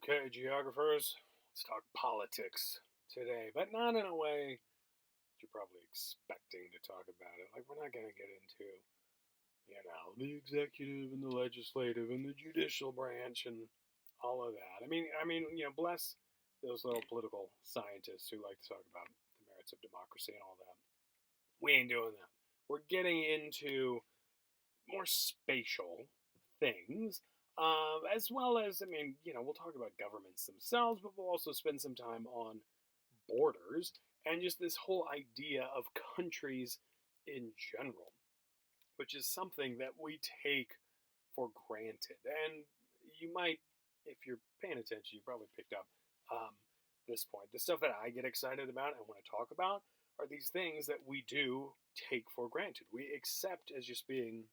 Okay, geographers, let's talk politics today, but not in a way you're probably expecting to talk about it. Like, we're not going to get into, the executive and the legislative and the judicial branch and all of that. Bless those little political scientists who like to talk about the merits of democracy and all that. We ain't doing that. We're getting into more spatial things, as well as, we'll talk about governments themselves, but we'll also spend some time on borders and just this whole idea of countries in general, which is something that we take for granted. And you might, if you're paying attention, you probably picked up this point. The stuff that I get excited about and want to talk about are these things that we do take for granted. We accept as just being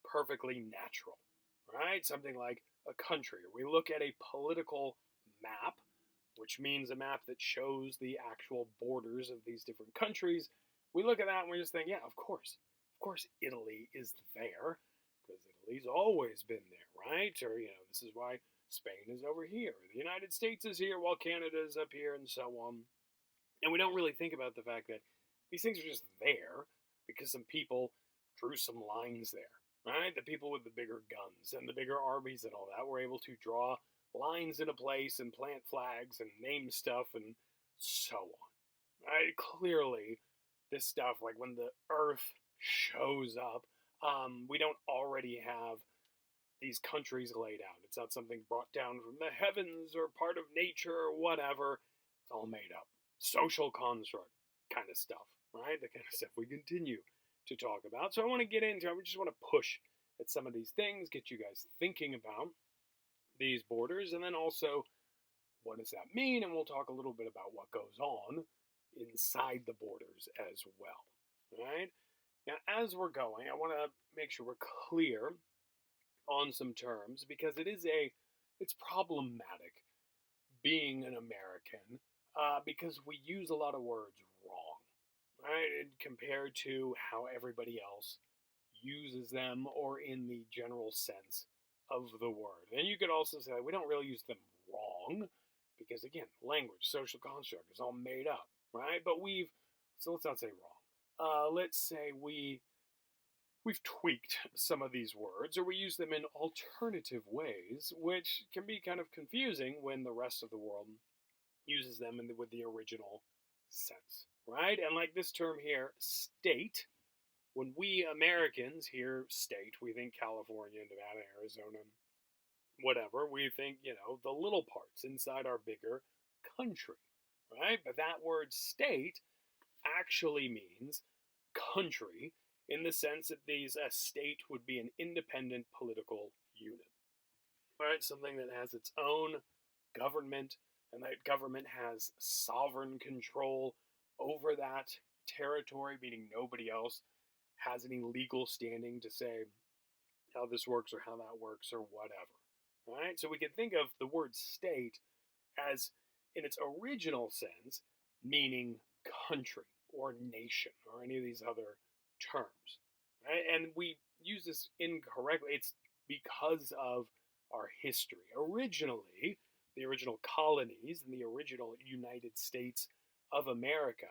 perfectly natural, right? Something like a country. We look at a political map, which means a map that shows the actual borders of these different countries. We look at that and we just think, yeah, of course, Italy is there because Italy's always been there, right? Or, this is why Spain is over here, the United States is here while Canada is up here, and so on. And we don't really think about the fact that these things are just there because some people drew some lines there, right? The people with the bigger guns and the bigger armies and all that were able to draw lines in a place and plant flags and name stuff and so on, right? Clearly, this stuff, like when the Earth shows up, we don't already have these countries laid out. It's not something brought down from the heavens or part of nature or whatever. It's all made up. Social construct kind of stuff, right? The kind of stuff we continue to talk about. So I want to get into, I just want to push at some of these things, get you guys thinking about these borders, and then also what does that mean? And we'll talk a little bit about what goes on inside the borders as well, right? Now, as we're going, I want to make sure we're clear on some terms because it's problematic being an American because we use a lot of words wrong, right? And compared to how everybody else uses them or in the general sense of the word. And you could also say we don't really use them wrong because, again, language, social construct is all made up, right? But so let's not say wrong. Let's say we've tweaked some of these words, or we use them in alternative ways, which can be kind of confusing when the rest of the world uses them with the original sense, right? And like this term here, state, when we Americans hear state, we think California, Nevada, Arizona, whatever. We think, the little parts inside our bigger country, right? But that word state actually means country in the sense that a state would be an independent political unit, right? Something that has its own government, and that government has sovereign control over that territory, meaning nobody else has any legal standing to say how this works or how that works or whatever, right? So we can think of the word state as, in its original sense, meaning country or nation or any of these other terms, right? And we use this incorrectly. It's because of our history. Originally, the original colonies and the original United States of America,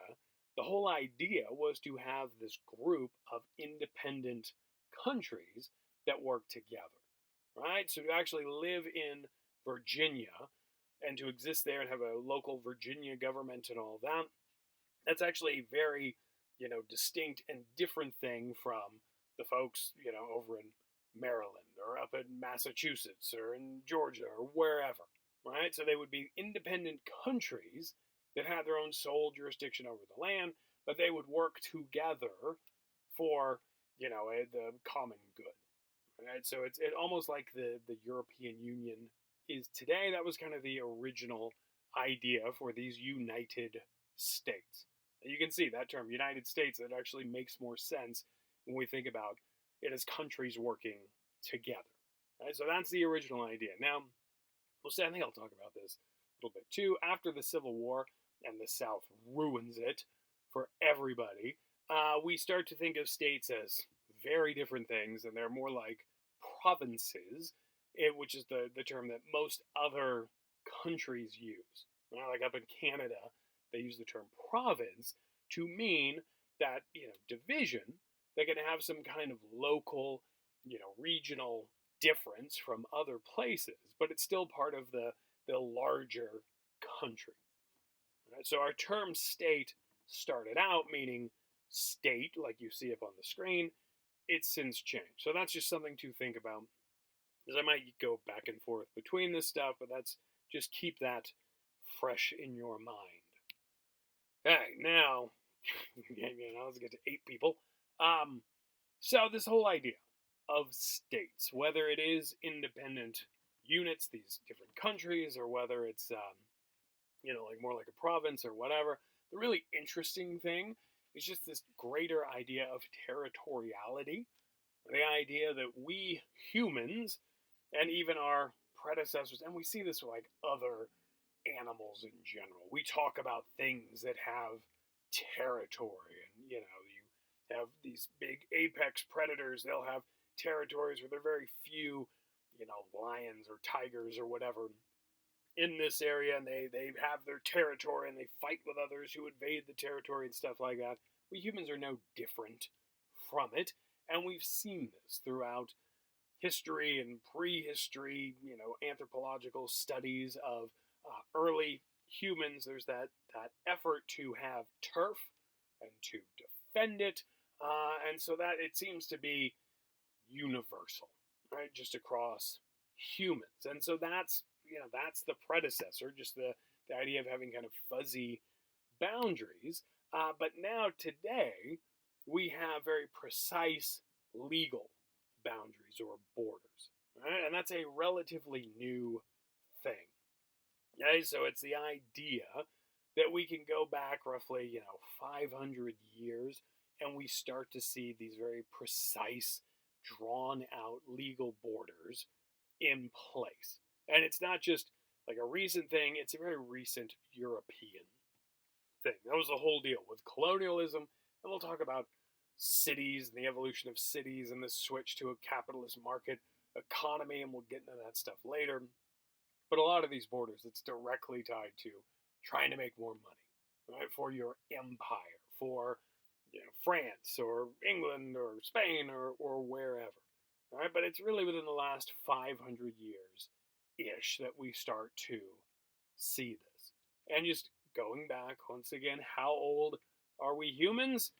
the whole idea was to have this group of independent countries that work together, right? So to actually live in Virginia and to exist there and have a local Virginia government and all that, that's actually a very, distinct and different thing from the folks, over in Maryland or up in Massachusetts or in Georgia or wherever, right? So they would be independent countries that had their own sole jurisdiction over the land, but they would work together for, the common good, right? So it's almost like the European Union is today. That was kind of the original idea for these United States. And you can see that term, United States, that actually makes more sense when we think about it as countries working together, right? So that's the original idea. Now, I think I'll talk about this a little bit too. After the Civil War and the South ruins it for everybody, we start to think of states as very different things, and they're more like provinces, which is the term that most other countries use. Like up in Canada, they use the term province to mean that, division, they can have some kind of local, regional difference from other places, but it's still part of the larger country. Right? So our term state started out meaning state, like you see up on the screen. It's since changed. So that's just something to think about. Because I might go back and forth between this stuff, but that's just keep that fresh in your mind. Okay, now, let's get to 8 people. So this whole idea of states, whether it is independent units, these different countries, or whether it's, like more like a province or whatever, the really interesting thing is just this greater idea of territoriality. The idea that we humans, and even our predecessors, and we see this with like other animals in general, we talk about things that have territory, and you have these big apex predators, they'll have territories where there are very few, lions or tigers or whatever in this area, and they have their territory and they fight with others who invade the territory and stuff like that. We humans are no different from it, and we've seen this throughout history and prehistory, anthropological studies of early humans. There's that effort to have turf and to defend it, and so that it seems to be universal, right, just across humans. And so that's the predecessor, just the idea of having kind of fuzzy boundaries. But now today we have very precise legal boundaries or borders, right? And that's a relatively new thing. Okay, so it's the idea that we can go back roughly 500 years and we start to see these very precise, drawn out legal borders in place. And it's not just like a recent thing, it's a very recent European thing. That was the whole deal with colonialism, and we'll talk about cities and the evolution of cities and the switch to a capitalist market economy, and we'll get into that stuff later. But a lot of these borders, it's directly tied to trying to make more money, right, for your empire, for France or England or Spain or wherever, right? But it's really within the last 500 years-ish that we start to see this. And just going back, once again, how old are we humans?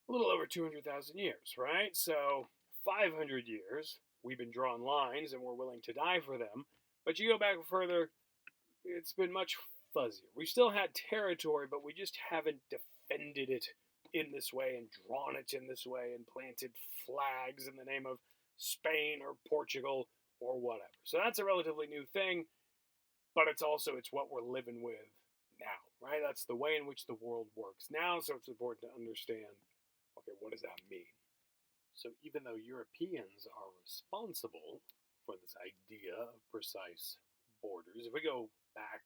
A little over 200,000 years, right? So 500 years, we've been drawing lines and we're willing to die for them. But you go back further, it's been much fuzzier. We still had territory, but we just haven't defended it in this way and drawn it in this way and planted flags in the name of Spain or Portugal or whatever. So that's a relatively new thing, but it's what we're living with now, right? That's the way in which the world works now, so it's important to understand, okay, what does that mean? So even though Europeans are responsible for this idea of precise borders, if we go back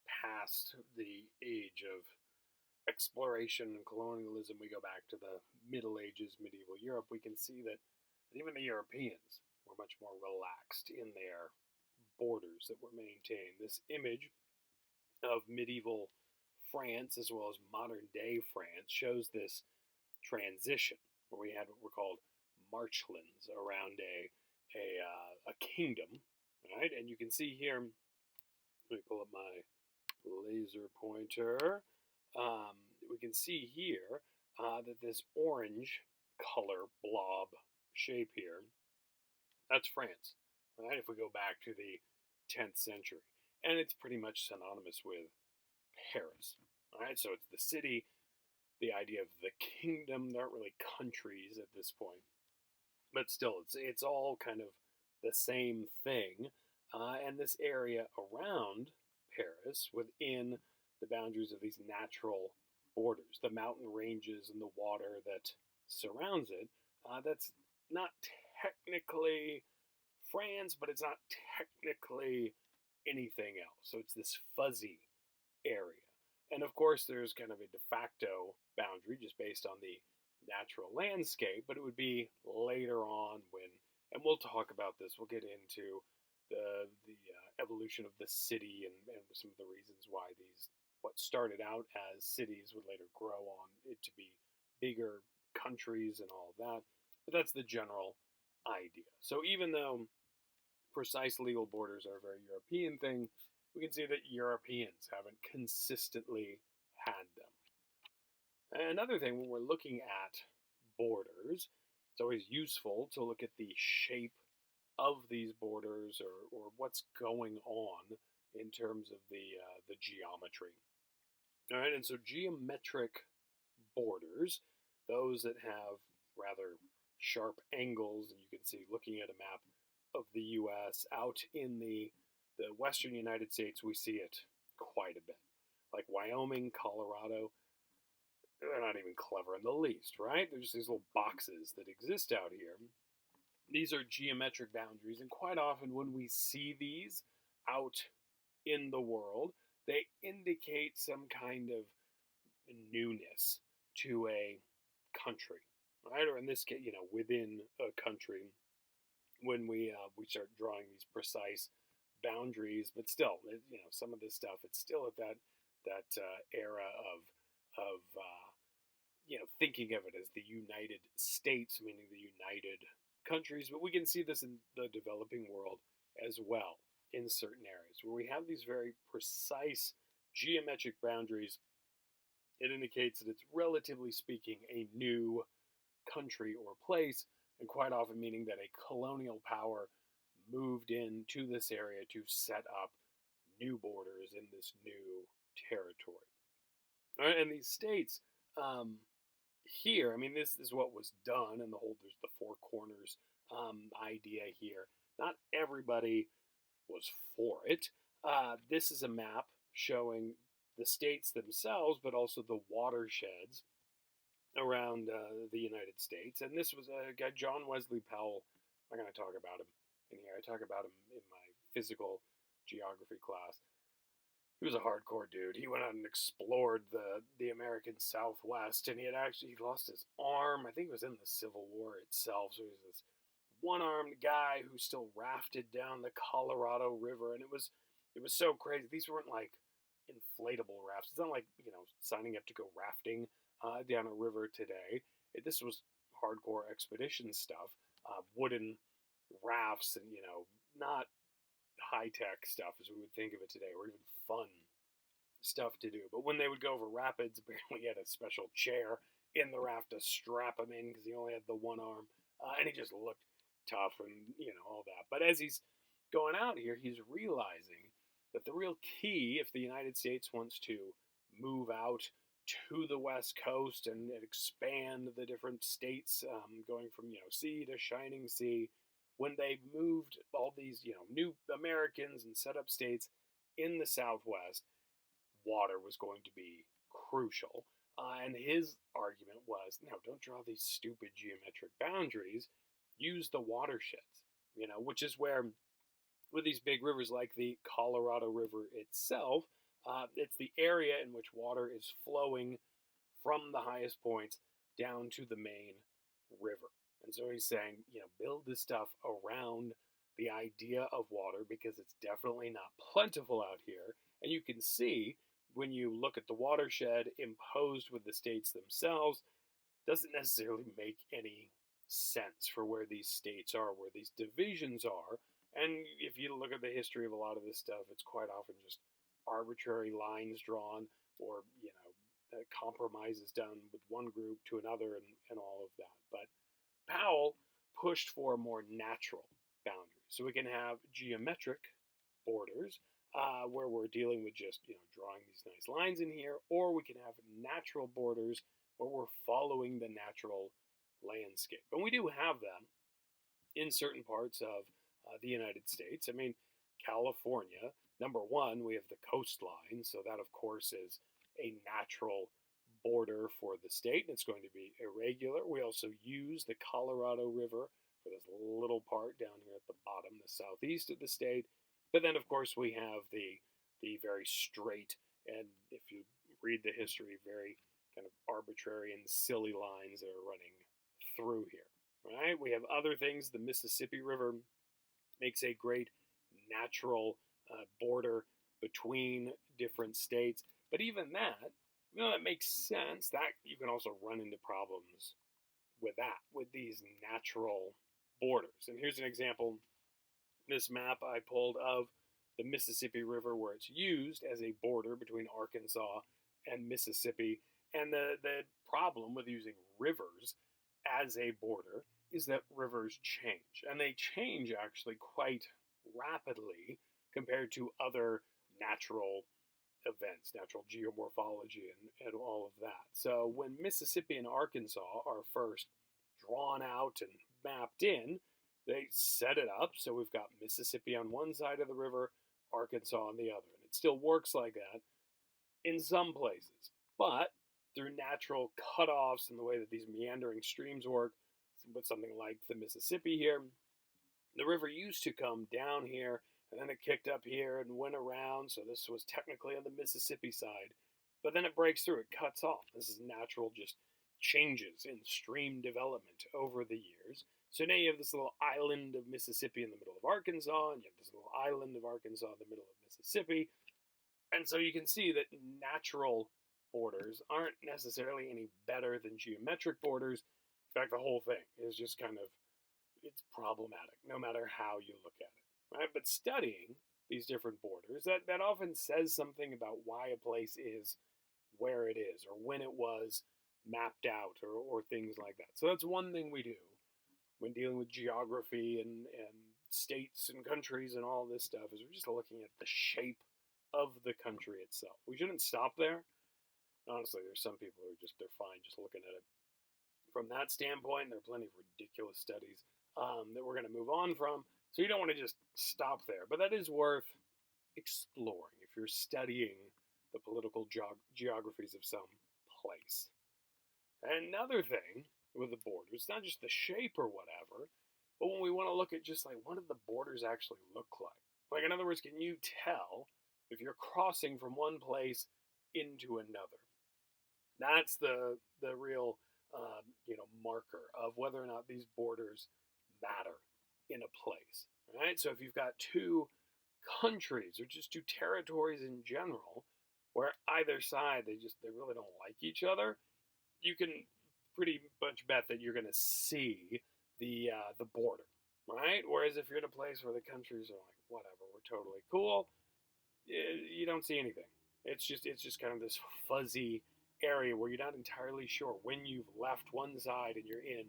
past the age of exploration and colonialism, we go back to the Middle Ages, medieval Europe, we can see that even the Europeans were much more relaxed in their borders that were maintained. This image of medieval France as well as modern day France shows this transition where we had what were called marchlands around a kingdom, right? And you can see here, let me pull up my laser pointer. We can see here that this orange color blob shape here, that's France, right? If we go back to the 10th century. And it's pretty much synonymous with Paris, right? So it's the city, the idea of the kingdom. They aren't really countries at this point. But still, it's all kind of the same thing. And this area around Paris, within the boundaries of these natural borders, the mountain ranges and the water that surrounds it, that's not technically France, but it's not technically anything else. So it's this fuzzy area. And of course, there's kind of a de facto boundary just based on the natural landscape, but it would be later on when, and we'll talk about this, we'll get into the evolution evolution of the city and some of the reasons why what started out as cities would later grow on it to be bigger countries and all of that. But that's the general idea. So even though precise legal borders are a very European thing, we can see that Europeans haven't consistently had them. Another thing, when we're looking at borders, it's always useful to look at the shape of these borders, or what's going on in terms of the geometry. All right, and so geometric borders, those that have rather sharp angles, and you can see looking at a map of the U.S. out in the western United States, we see it quite a bit. Like Wyoming, Colorado, they're not even clever in the least, right? They're just these little boxes that exist out here. These are geometric boundaries, and quite often when we see these out in the world, they indicate some kind of newness to a country, right? Or in this case, within a country, when we start drawing these precise boundaries, but still, some of this stuff, it's still at that era of thinking of it as the United States, meaning the United countries. But we can see this in the developing world as well in certain areas where we have these very precise geometric boundaries. It indicates that it's, relatively speaking, a new country or place, and quite often meaning that a colonial power moved into this area to set up new borders in this new territory. All right, and these states here, this is what was done, and there's the four corners idea here. Not everybody was for it. This is a map showing the states themselves, but also the watersheds around the United States. And this was a guy, John Wesley Powell. I'm not going to talk about him in here. I talk about him in my physical geography class. He was a hardcore dude. He went out and explored the American Southwest, and he lost his arm. I think it was in the Civil War itself. So he was this one-armed guy who still rafted down the Colorado River, and it was so crazy. These weren't like inflatable rafts. It's not like signing up to go rafting down a river today. This was hardcore expedition stuff, wooden rafts, and not high-tech stuff as we would think of it today, or even fun stuff to do. But when they would go over rapids, apparently he had a special chair in the raft to strap him in because he only had the one arm, and he just looked tough and all that. But as he's going out here, he's realizing that the real key, if the United States wants to move out to the West Coast and expand the different states, going from sea to shining sea, when they moved all these new Americans and set up states in the Southwest, water was going to be crucial. And his argument was, no, don't draw these stupid geometric boundaries. Use the watersheds, which is where, with these big rivers like the Colorado River itself, it's the area in which water is flowing from the highest points down to the main river. And so he's saying, build this stuff around the idea of water, because it's definitely not plentiful out here. And you can see when you look at the watershed imposed with the states themselves, doesn't necessarily make any sense for where these states are, where these divisions are. And if you look at the history of a lot of this stuff, it's quite often just arbitrary lines drawn, or compromises done with one group to another, and all of that. But Powell pushed for a more natural boundary, so we can have geometric borders where we're dealing with just drawing these nice lines in here, or we can have natural borders where we're following the natural landscape. And we do have them in certain parts of the United States. California, number one, we have the coastline, so that of course is a natural border for the state, and it's going to be irregular. We also use the Colorado River for this little part down here at the bottom, the southeast of the state. But then, of course, we have the very straight, and if you read the history, very kind of arbitrary and silly lines that are running through here, right? We have other things. The Mississippi River makes a great natural border between different states. But even that, that makes sense. That you can also run into problems with that, with these natural borders. And here's an example. This map I pulled of the Mississippi River, where it's used as a border between Arkansas and Mississippi. And the problem with using rivers as a border is that rivers change. And they change actually quite rapidly compared to other natural events, natural geomorphology, and all of that. So when Mississippi and Arkansas are first drawn out and mapped in, they set it up so we've got Mississippi on one side of the river, Arkansas on the other. And it still works like that in some places. But through natural cutoffs and the way that these meandering streams work, with something like the Mississippi here, the river used to come down here, and then it kicked up here and went around. So this was technically on the Mississippi side. But then it breaks through, it cuts off. This is natural, just changes in stream development over the years. So now you have this little island of Mississippi in the middle of Arkansas, and you have this little island of Arkansas in the middle of Mississippi. And so you can see that natural borders aren't necessarily any better than geometric borders. In fact, the whole thing is just kind of, it's problematic, no matter how you look at it, right? But studying these different borders, that often says something about why a place is where it is, or when it was mapped out, or things like that. So that's one thing we do when dealing with geography and states and countries and all this stuff, is we're just looking at the shape of the country itself. We shouldn't stop there. Honestly, there's some people who are just, they're fine just looking at it from that standpoint. There are plenty of ridiculous studies that we're going to move on from. So you don't want to just stop there. But that is worth exploring if you're studying the political geographies of some place. Another thing with the borders, not just the shape or whatever, but when we want to look at just like, what do the borders actually look like? Like, in other words, can you tell if you're crossing from one place into another? That's the real marker of whether or not these borders matter in a place, right? So if you've got two countries or just two territories in general, where either side they really don't like each other, you can pretty much bet that you're going to see the border, right? Whereas if you're in a place where the countries are like, whatever, we're totally cool, you don't see anything. It's just kind of this fuzzy area where you're not entirely sure when you've left one side and you're in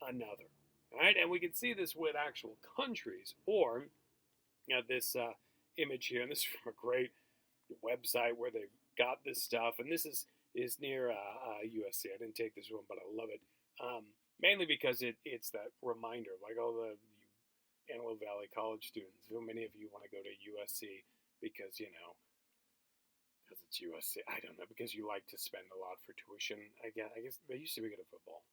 another, right? And we can see this with actual countries, or this image here, and this is from a great website where they've got this stuff, and this is near USC. I didn't take this one, but I love it. Mainly because it's that reminder, like all the Antelope Valley College students, so many of you want to go to USC because, because it's USC. I don't know, because you like to spend a lot for tuition. I guess they used to be good at football.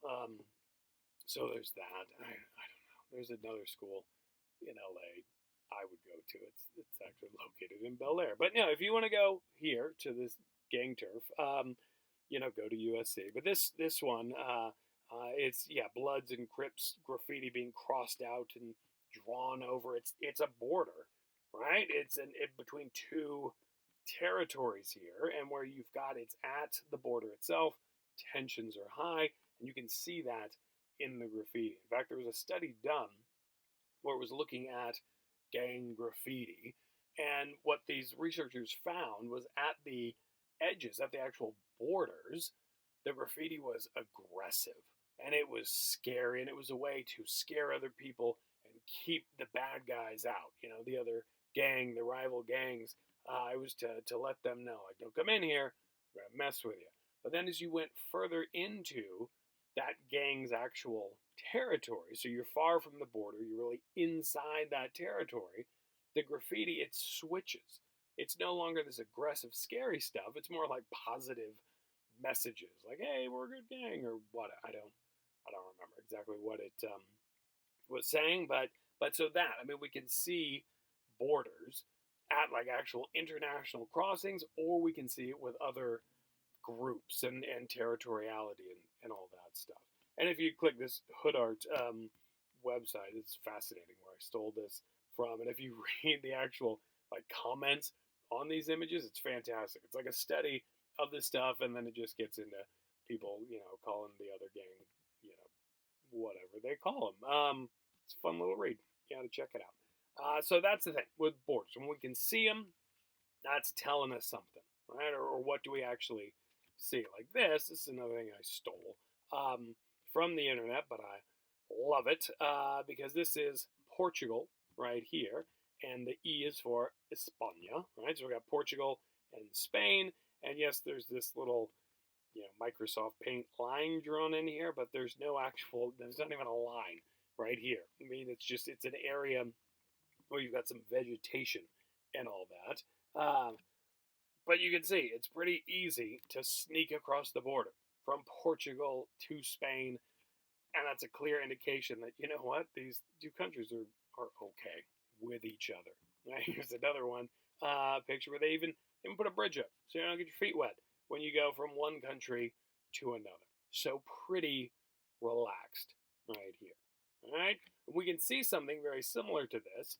So there's that. I don't know. There's another school in LA I would go to. It's actually located in Bel Air. But no, if you want to go here to this gang turf, go to USC. But this one, it's Bloods and Crips graffiti being crossed out and drawn over. It's a border, right? It's between two territories here, and where you've got it's at the border itself. Tensions are high, and you can see that in the graffiti. In fact, there was a study done where it was looking at gang graffiti, and what these researchers found was at the edges, at the actual borders, the graffiti was aggressive, and it was scary, and it was a way to scare other people and keep the bad guys out, the other gang, the rival gangs. It was to let them know, like, don't come in here, we're going to mess with you. But then as you went further into that gang's actual territory, so you're far from the border, you're really inside that territory, the graffiti, it switches. It's no longer this aggressive, scary stuff. It's more like positive messages, like, hey, we're a good gang, or what. I don't remember exactly what it was saying, but so that, we can see borders at like actual international crossings, or we can see it with other groups and territoriality and all that stuff. And if you click this Hood Art website, it's fascinating where I stole this from. And if you read the actual like comments on these images. It's fantastic. It's like a study of this stuff, and then it just gets into people, calling the other gang, whatever they call them. It's a fun little read. You gotta check it out. So that's the thing with borders. When we can see them, that's telling us something, right? Or what do we actually see? Like this. This is another thing I stole from the internet, but I love it because this is Portugal right here, and the E is for España, right? So we got Portugal and Spain, and yes, there's this little Microsoft Paint line drawn in here, but there's not even a line right here. I mean, it's an area where you've got some vegetation and all that. But you can see it's pretty easy to sneak across the border from Portugal to Spain, and that's a clear indication that, you know what, these two countries are okay with each other. Right? Here's another one picture where they even put a bridge up so you don't get your feet wet when you go from one country to another. So pretty relaxed right here. All right? We can see something very similar to this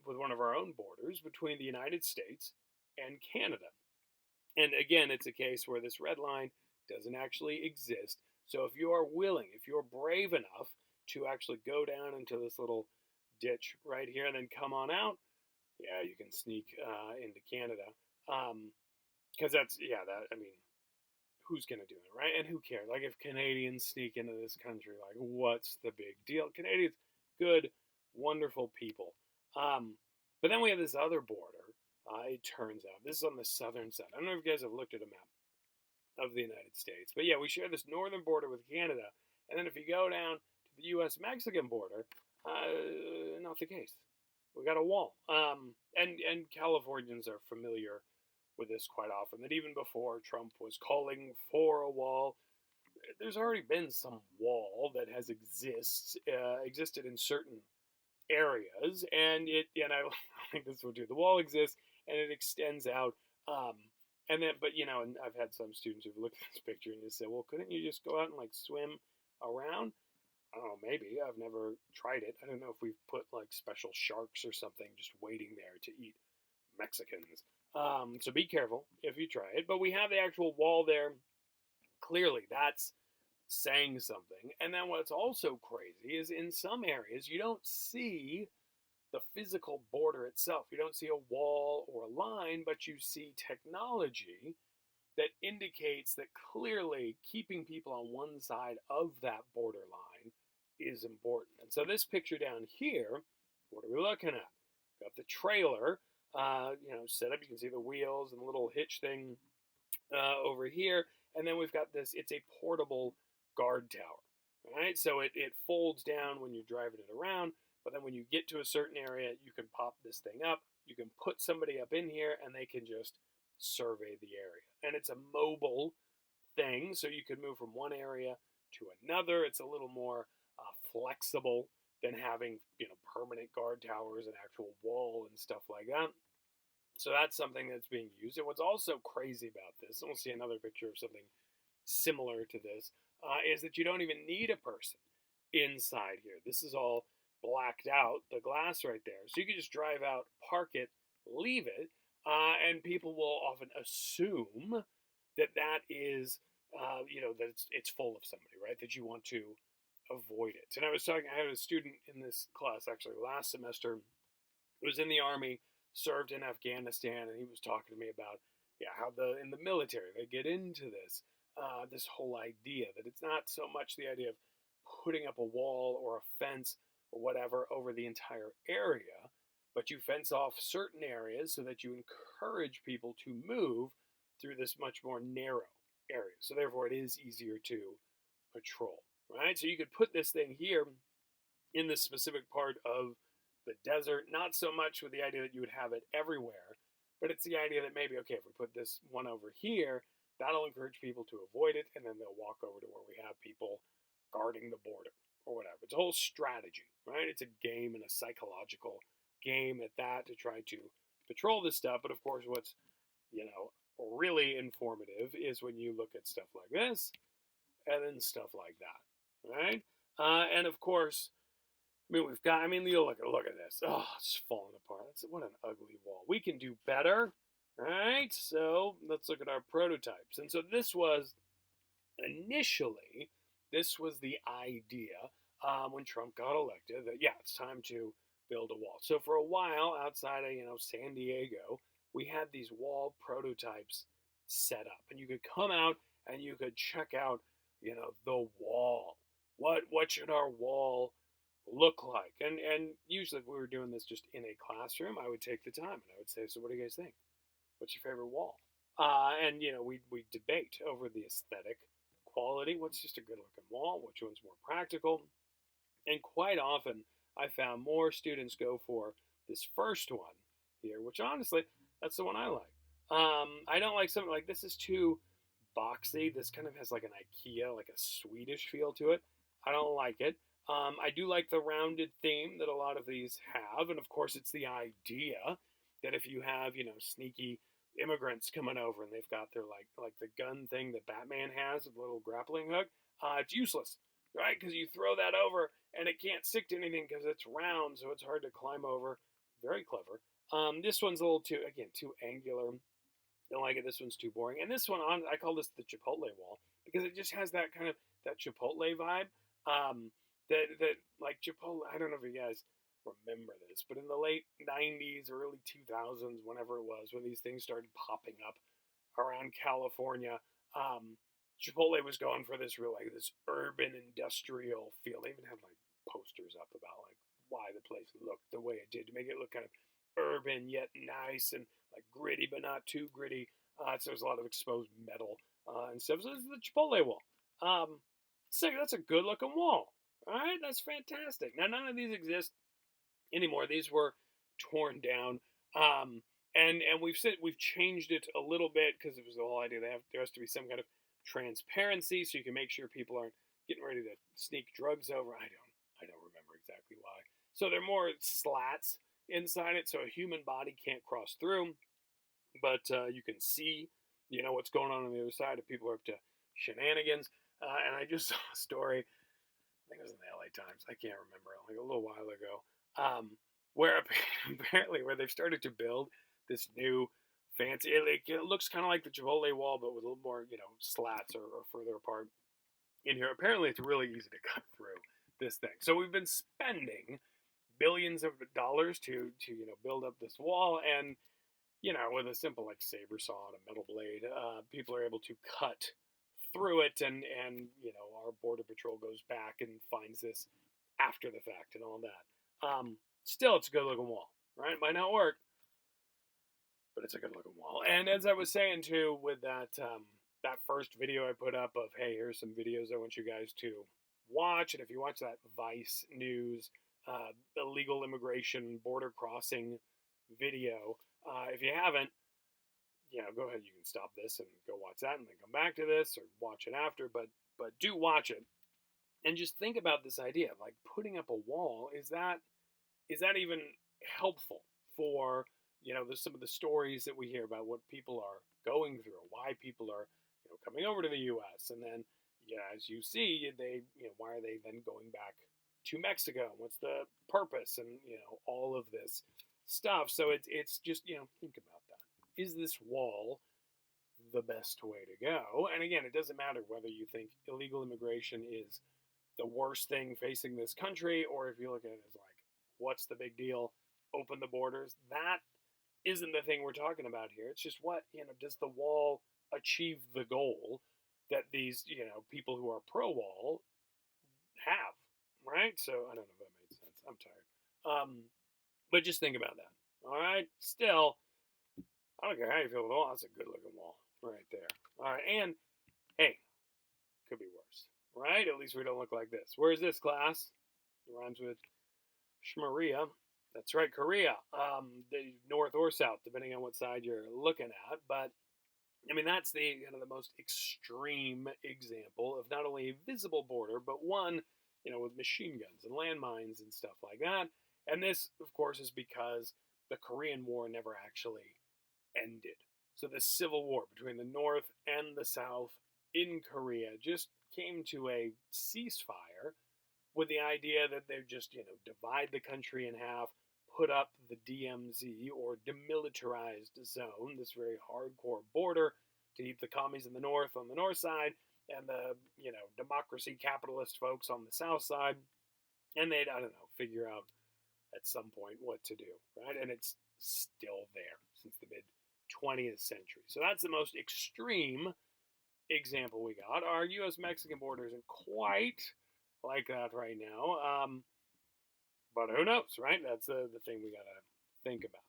with one of our own borders between the United States and Canada. And again, it's a case where this red line doesn't actually exist. So if you are willing, if you're brave enough to actually go down into this little ditch right here and then come on out, yeah, you can sneak into Canada. Because who's going to do it, right? And who cares? Like, if Canadians sneak into this country, like, what's the big deal? Canadians, good, wonderful people. But then we have this other border, it turns out. This is on the southern side. I don't know if you guys have looked at a map of the United States. But yeah, we share this northern border with Canada. And then if you go down to the U.S.-Mexican border, not the case. We got a wall. And Californians are familiar with this quite often, that even before Trump was calling for a wall, there's already been some wall that has existed in certain areas, and I think this will do. The wall exists, and it extends out, and I've had some students who've looked at this picture and just said, well, couldn't you just go out and, like, swim around? I don't know, maybe. I've never tried it. I don't know if we've put, like, special sharks or something just waiting there to eat Mexicans. So be careful if you try it. But we have the actual wall there. Clearly, that's saying something. And then what's also crazy is in some areas, you don't see the physical border itself. You don't see a wall or a line, but you see technology that indicates that clearly keeping people on one side of that borderline is important. And so this picture down here, what are we looking at? We've got the trailer, set up. You can see the wheels and the little hitch thing over here. And then we've got this, it's a portable guard tower, right? So it folds down when you're driving it around, but then when you get to a certain area, you can pop this thing up. You can put somebody up in here and they can just survey the area. And it's a mobile thing, so you can move from one area to another. It's a little more flexible than having, permanent guard towers and actual wall and stuff like that. So that's something that's being used. And what's also crazy about this, and we'll see another picture of something similar to this, is that you don't even need a person inside here. This is all blacked out, the glass right there. So you can just drive out, park it, leave it, and people will often assume that is, that it's full of somebody, right? That you want to avoid it. And I had a student in this class actually last semester who was in the Army, served in Afghanistan, and he was talking to me about how in the military they get into this whole idea that it's not so much the idea of putting up a wall or a fence or whatever over the entire area, but you fence off certain areas so that you encourage people to move through this much more narrow area. So therefore it is easier to patrol, right? So you could put this thing here in this specific part of the desert, not so much with the idea that you would have it everywhere, but it's the idea that maybe, okay, if we put this one over here, that'll encourage people to avoid it, and then they'll walk over to where we have people guarding the border or whatever. It's a whole strategy, right? It's a game and a psychological game at that to try to patrol this stuff. But of course, what's, really informative is when you look at stuff like this and then stuff like that, right? And of course, You look at this. Oh, it's falling apart. What an ugly wall. We can do better. All right, so let's look at our prototypes. And so initially, this was the idea when Trump got elected that, yeah, it's time to build a wall. So for a while, outside of, San Diego, we had these wall prototypes set up. And you could come out and you could check out, the wall. What should our wall look like? And usually if we were doing this just in a classroom, I would take the time and I would say, so what do you guys think? What's your favorite wall? And we debate over the aesthetic quality. What's just a good looking wall? Which one's more practical? And quite often, I found more students go for this first one here, which honestly, that's the one I like. I don't like something like this is too boxy. This kind of has like an IKEA, like a Swedish feel to it. I don't like it. I do like the rounded theme that a lot of these have, and of course, it's the idea that if you have, sneaky immigrants coming over and they've got their like the gun thing that Batman has, with a little grappling hook, it's useless, right? Because you throw that over and it can't stick to anything because it's round, so it's hard to climb over. Very clever. This one's a little too angular. Don't like it. This one's too boring. And this one, I call this the Chipotle wall because it just has that kind of that Chipotle vibe. That like Chipotle. I don't know if you guys remember this, but in the late 90s, early 2000s, whenever it was, when these things started popping up around California, Chipotle was going for this real, like, this urban industrial feel. They even had, like, posters up about, like, why the place looked the way it did to make it look kind of urban yet nice and, like, gritty but not too gritty. So there's a lot of exposed metal and stuff. So this is the Chipotle wall. So that's a good looking wall. All right, that's fantastic. Now, none of these exist anymore. These were torn down, and we've changed it a little bit because it was the whole idea there has to be some kind of transparency so you can make sure people aren't getting ready to sneak drugs over. I don't remember exactly why. So they're more slats inside it, so a human body can't cross through, but you can see, what's going on the other side if people are up to shenanigans. And I just saw a story. I think it was in the LA Times. I can't remember, like a little while ago, where apparently where they've started to build this new fancy. It looks kind of like the Chipotle wall, but with a little more, slats or further apart. In here, apparently, it's really easy to cut through this thing. So we've been spending billions of dollars to build up this wall, and with a simple like saber saw and a metal blade, people are able to cut through it, and our border patrol goes back and finds this after the fact and all that. Still, it's a good looking wall, right? It might not work, but it's a good looking wall. And as I was saying too, with that that first video I put up of, hey, here's some videos I want you guys to watch, and if you watch that Vice News illegal immigration border crossing video, if you haven't, go ahead. You can stop this and go watch that, and then come back to this or watch it after. But do watch it, and just think about this idea of like putting up a wall. Is that even helpful for some of the stories that we hear about what people are going through, or why people are coming over to the U.S. and then as you see, they why are they then going back to Mexico? What's the purpose? And all of this stuff. So it's just think about that. Is this wall the best way to go? And again, it doesn't matter whether you think illegal immigration is the worst thing facing this country, or if you look at it as like, what's the big deal? Open the borders. That isn't the thing we're talking about here. It's just does the wall achieve the goal that these, people who are pro-wall have, right? So I don't know if that made sense. I'm tired. But just think about that. All right. Still, I don't care how you feel with the wall. That's a good looking wall right there. All right. And hey, could be worse, right? At least we don't look like this. Where's this, class? It rhymes with Shmaria. That's right, Korea. The north or south, depending on what side you're looking at. But that's the the most extreme example of not only a visible border, but one, with machine guns and landmines and stuff like that. And this, of course, is because the Korean War never actually ended. So the civil war between the North and the South in Korea just came to a ceasefire with the idea that they just, divide the country in half, put up the DMZ, or demilitarized zone, this very hardcore border to keep the commies in the north on the north side and the, democracy capitalist folks on the south side. And they'd, I don't know, figure out at some point what to do, right? And it's still there since the mid 20th century. So that's the most extreme example we got. Our U.S.-Mexican border isn't quite like that right now, but who knows, right? That's the thing we got to think about.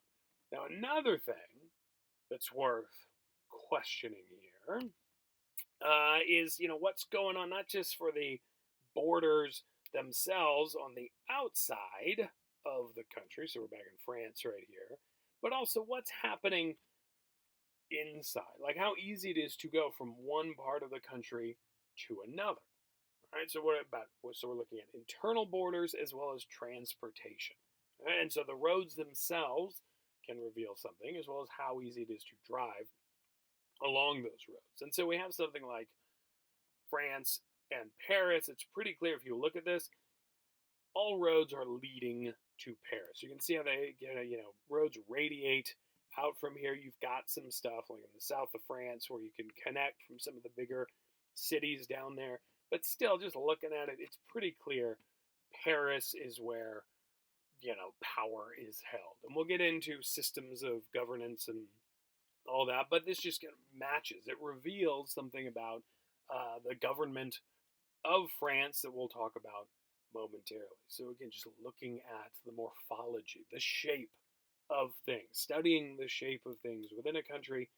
Now, another thing that's worth questioning here is, what's going on not just for the borders themselves on the outside of the country, so we're back in France right here, but also what's happening inside. Like how easy it is to go from one part of the country to another. All right, so we're looking at internal borders as well as transportation. Right? And so the roads themselves can reveal something, as well as how easy it is to drive along those roads. And so we have something like France and Paris. It's pretty clear if you look at this, all roads are leading to Paris. You can see how they, roads radiate out from here. You've got some stuff like in the south of France where you can connect from some of the bigger cities down there. But still, just looking at it, it's pretty clear Paris is where, power is held. And we'll get into systems of governance and all that, but this just kind of matches. It reveals something about the government of France that we'll talk about momentarily. So again, just looking at the morphology, the shape of things, studying the shape of things within a country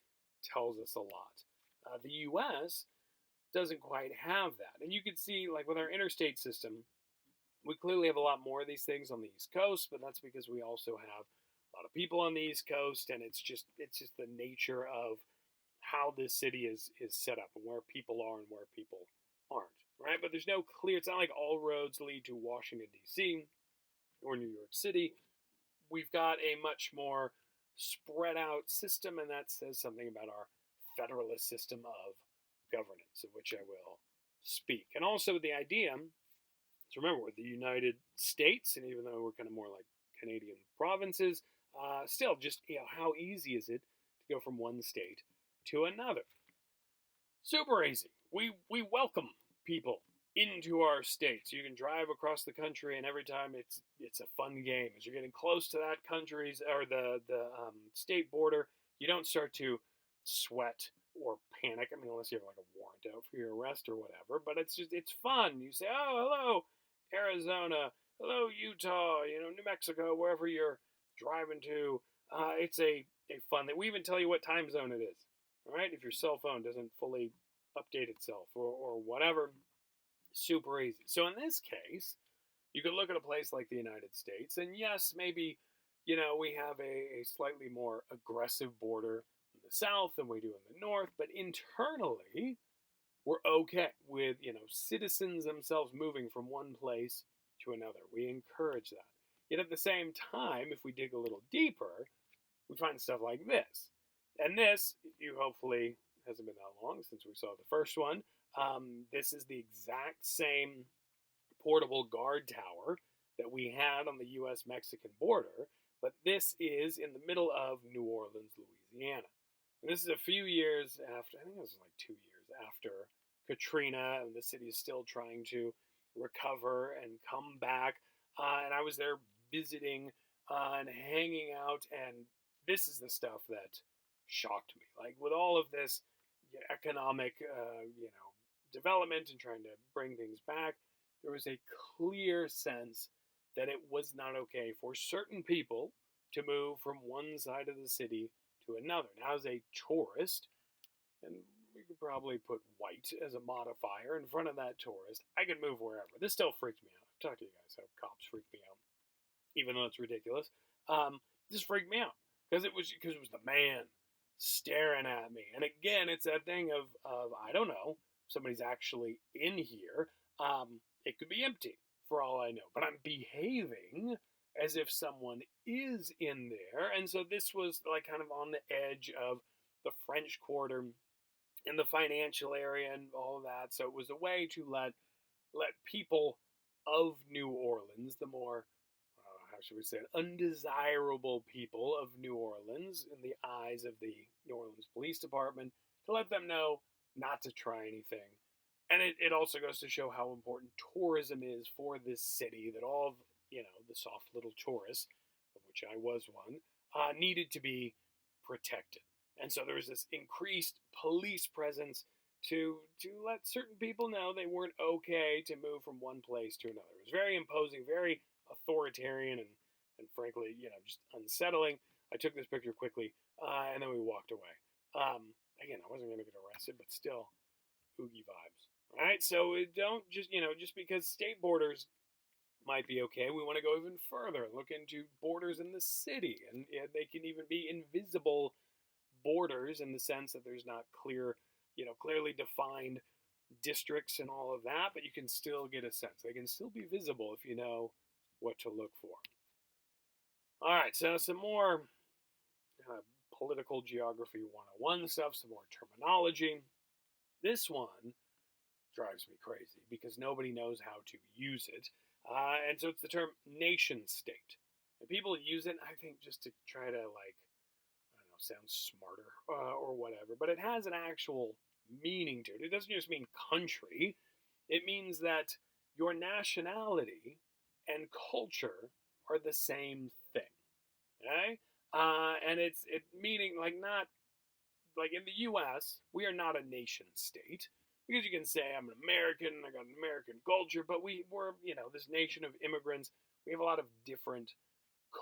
tells us a lot. The U.S. doesn't quite have that. And you can see, like with our interstate system, we clearly have a lot more of these things on the East Coast, but that's because we also have a lot of people on the East Coast, and it's just the nature of how this city is set up and where people are and where people aren't, right? But there's no clear, it's not like all roads lead to Washington, D.C. or New York City. We've got a much more spread out system, and that says something about our federalist system of governance, of which I will speak. And also the idea, so remember, we're the United States, and even though we're kind of more like Canadian provinces, still just, how easy is it to go from one state to another? Super easy. We welcome people into our states. You can drive across the country, and every time it's a fun game. As you're getting close to that country's or the state border, you don't start to sweat or panic. I mean, unless you have like a warrant out for your arrest or whatever. But it's fun. You say, oh, hello, Arizona. Hello, Utah. New Mexico, wherever you're driving to. It's a fun thing. We even tell you what time zone it is. All right, if your cell phone doesn't fully update itself or whatever. Super easy. So in this case, you could look at a place like the United States, and yes, maybe, we have a slightly more aggressive border in the south than we do in the north, but internally, we're okay with, citizens themselves moving from one place to another. We encourage that. Yet at the same time, if we dig a little deeper, we find stuff like this. And this, you hopefully, hasn't been that long since we saw the first one. This is the exact same portable guard tower that we had on the U.S.-Mexican border, but this is in the middle of New Orleans, Louisiana. And this is a few years after, I think it was like 2 years after Katrina, and the city is still trying to recover and come back. And I was there visiting and hanging out, and this is the stuff that shocked me. Like with all of this economic, development and trying to bring things back, there was a clear sense that it was not okay for certain people to move from one side of the city to another. Now, as a tourist, and we could probably put white as a modifier in front of that tourist, I could move wherever. This still freaked me out. I've talked to you guys how cops freak me out, even though it's ridiculous. This freaked me out because it was the man staring at me. And again, it's that thing of I don't know, somebody's actually in here. It could be empty for all I know, but I'm behaving as if someone is in there. And so this was like kind of on the edge of the French Quarter in the financial area and all of that. So it was a way to let people of New Orleans, the more, how should we say it, undesirable people of New Orleans in the eyes of the New Orleans Police Department, to let them know not to try anything. And it also goes to show how important tourism is for this city, that all of, the soft little tourists, of which I was one, needed to be protected. And so there was this increased police presence to let certain people know they weren't okay to move from one place to another. It was very imposing, very authoritarian, and frankly, just unsettling. I took this picture quickly, and then we walked away. Again, I wasn't going to get arrested, but still, oogie vibes. All right, so don't just because state borders might be okay, we want to go even further, look into borders in the city, and they can even be invisible borders in the sense that there's not clearly defined districts and all of that, but you can still get a sense. They can still be visible if you know what to look for. All right, so some more political geography 101 stuff, some more terminology. This one drives me crazy because nobody knows how to use it. And so it's the term nation state. And people use it, I think, just to try to, sound smarter or whatever. But it has an actual meaning to it. It doesn't just mean country. It means that your nationality and culture are the same thing. Okay? And it meaning not like in the U.S., we are not a nation state. Because you can say, I'm an American, I got an American culture, but we're, this nation of immigrants. We have a lot of different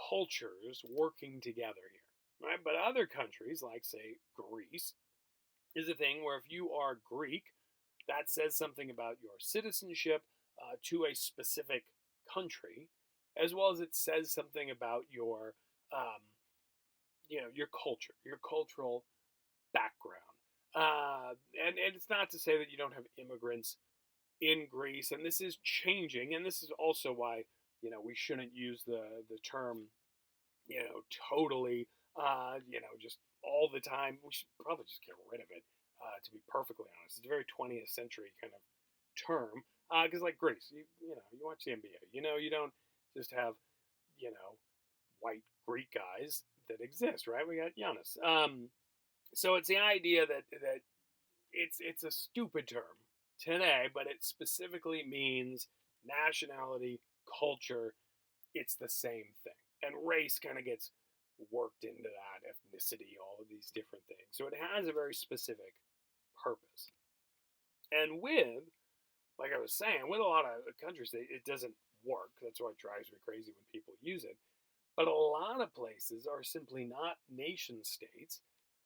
cultures working together here, right? But other countries, like, say, Greece, is a thing where if you are Greek, that says something about your citizenship to a specific country, as well as it says something about your, your culture, your cultural background. And it's not to say that you don't have immigrants in Greece, and this is changing, and this is also why, we shouldn't use the term, totally, just all the time. We should probably just get rid of it, to be perfectly honest. It's a very 20th century kind of term, because like Greece, you watch the NBA, you don't just have, white Greek guys that exist, right? We got Giannis. So it's the idea that it's a stupid term today, but it specifically means nationality, culture. It's the same thing, and race kind of gets worked into that, ethnicity, all of these different things. So it has a very specific purpose. And with, like I was saying, with a lot of countries, it doesn't work. That's why it drives me crazy when people use it. But a lot of places are simply not nation states,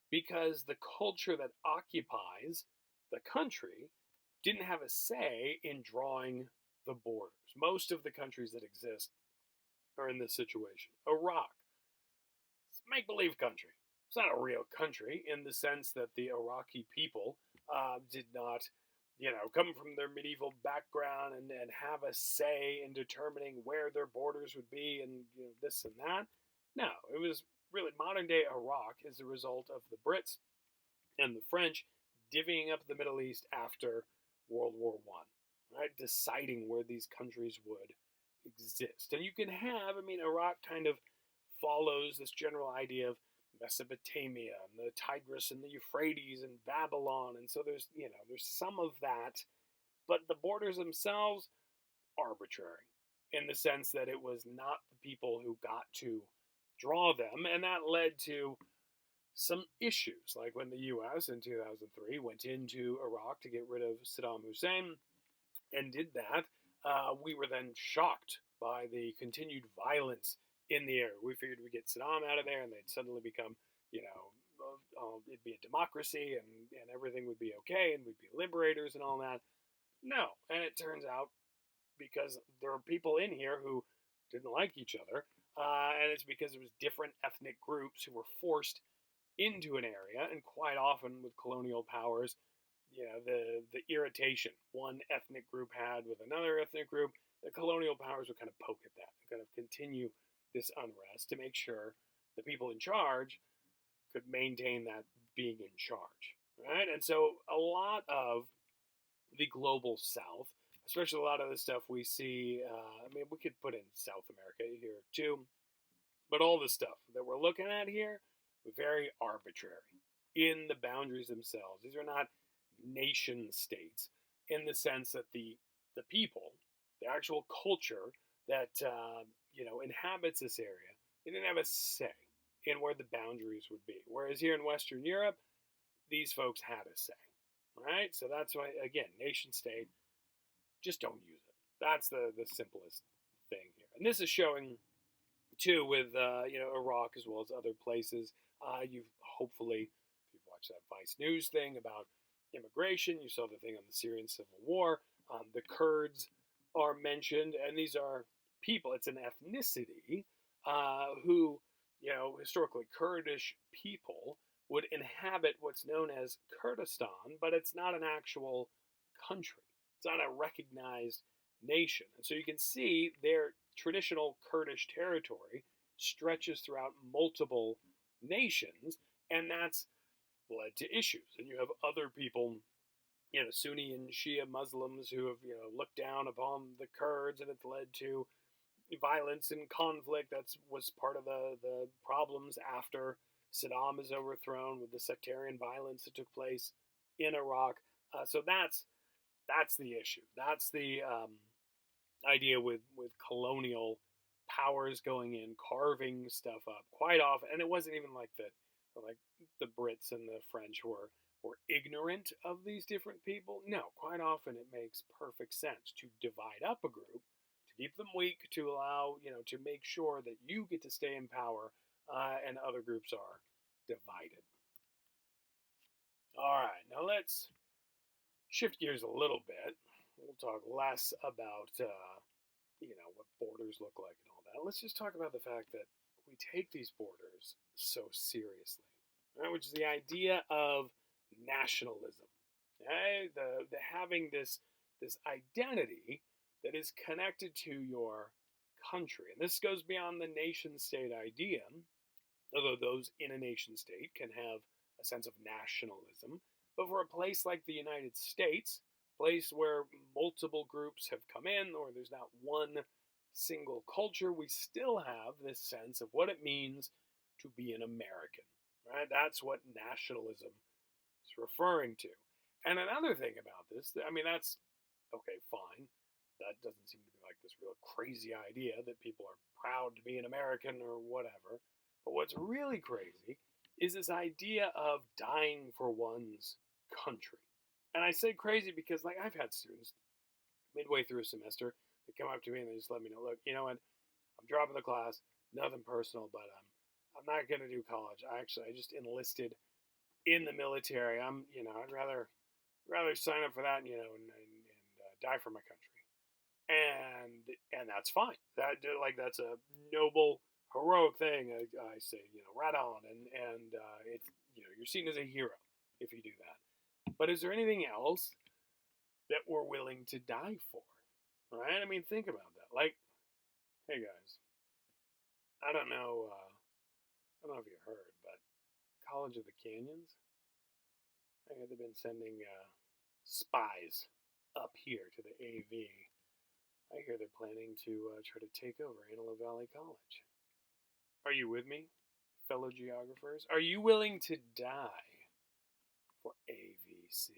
because the culture that occupies the country didn't have a say in drawing the borders. Most of the countries that exist are in this situation. Iraq, it's a make-believe country. It's not a real country in the sense that the Iraqi people did not, come from their medieval background and have a say in determining where their borders would be and this and that. No, it was really modern day Iraq is the result of the Brits and the French divvying up the Middle East after World War I, right? Deciding where these countries would exist. And you can have, Iraq kind of follows this general idea of Mesopotamia and the Tigris and the Euphrates and Babylon. And so there's some of that, but the borders themselves, arbitrary in the sense that it was not the people who got to draw them, and that led to some issues, like when the U.S. in 2003 went into Iraq to get rid of Saddam Hussein and did that. We were then shocked by the continued violence in the area. We figured we'd get Saddam out of there, and they'd suddenly become, it'd be a democracy, and everything would be okay, and we'd be liberators and all that. No, and it turns out, because there are people in here who didn't like each other, and it's because it was different ethnic groups who were forced into an area, and quite often with colonial powers, the irritation one ethnic group had with another ethnic group, the colonial powers would kind of poke at that and kind of continue this unrest to make sure the people in charge could maintain that being in charge, right? And so a lot of the global South especially a lot of the stuff we see. I mean, we could put in South America here too, but all the stuff that we're looking at here, very arbitrary in the boundaries themselves. These are not nation states in the sense that the people, the actual culture that inhabits this area, they didn't have a say in where the boundaries would be. Whereas here in Western Europe, these folks had a say, right? So that's why, again, nation state, just don't use it. That's the simplest thing here. And this is showing too with Iraq as well as other places. You've hopefully, if you've watched that Vice News thing about immigration, you saw the thing on the Syrian civil war. The Kurds are mentioned, and these are people. It's an ethnicity who, historically Kurdish people would inhabit what's known as Kurdistan, but it's not an actual country. It's not a recognized nation. And so you can see their traditional Kurdish territory stretches throughout multiple nations, and that's led to issues. And you have other people, Sunni and Shia Muslims who have, looked down upon the Kurds, and it's led to violence and conflict. That was part of the problems after Saddam is overthrown with the sectarian violence that took place in Iraq. So that's the issue. That's the idea with colonial powers going in, carving stuff up quite often. And it wasn't even like the Brits and the French were ignorant of these different people. No, quite often it makes perfect sense to divide up a group, to keep them weak, to allow, to make sure that you get to stay in power and other groups are divided. All right, now let's shift gears a little bit. We'll talk less about, what borders look like and all that. Let's just talk about the fact that we take these borders so seriously, right? Which is the idea of nationalism, right? The having this identity that is connected to your country. And this goes beyond the nation state idea, although those in a nation state can have a sense of nationalism. But for a place like the United States, a place where multiple groups have come in, or there's not one single culture, we still have this sense of what it means to be an American, right? That's what nationalism is referring to. And another thing about this, I mean, that's okay, fine. That doesn't seem to be like this real crazy idea that people are proud to be an American or whatever. But what's really crazy is this idea of dying for one's country. And I say crazy because, like, I've had students midway through a semester that come up to me and they just let me know, look, you know what, I'm dropping the class, nothing personal, but I'm not going to do college. I just enlisted in the military. I'd rather sign up for that, and die for my country. And that's fine. That's a noble, heroic thing. I say, right on, and it's you're seen as a hero if you do that. But is there anything else that we're willing to die for? Right? I mean, think about that. Like, hey guys, I don't know if you heard, but College of the Canyons, I hear they've been sending spies up here to the AV. I hear they're planning to try to take over Antelope Valley College. Are you with me, fellow geographers? Are you willing to die for AVC?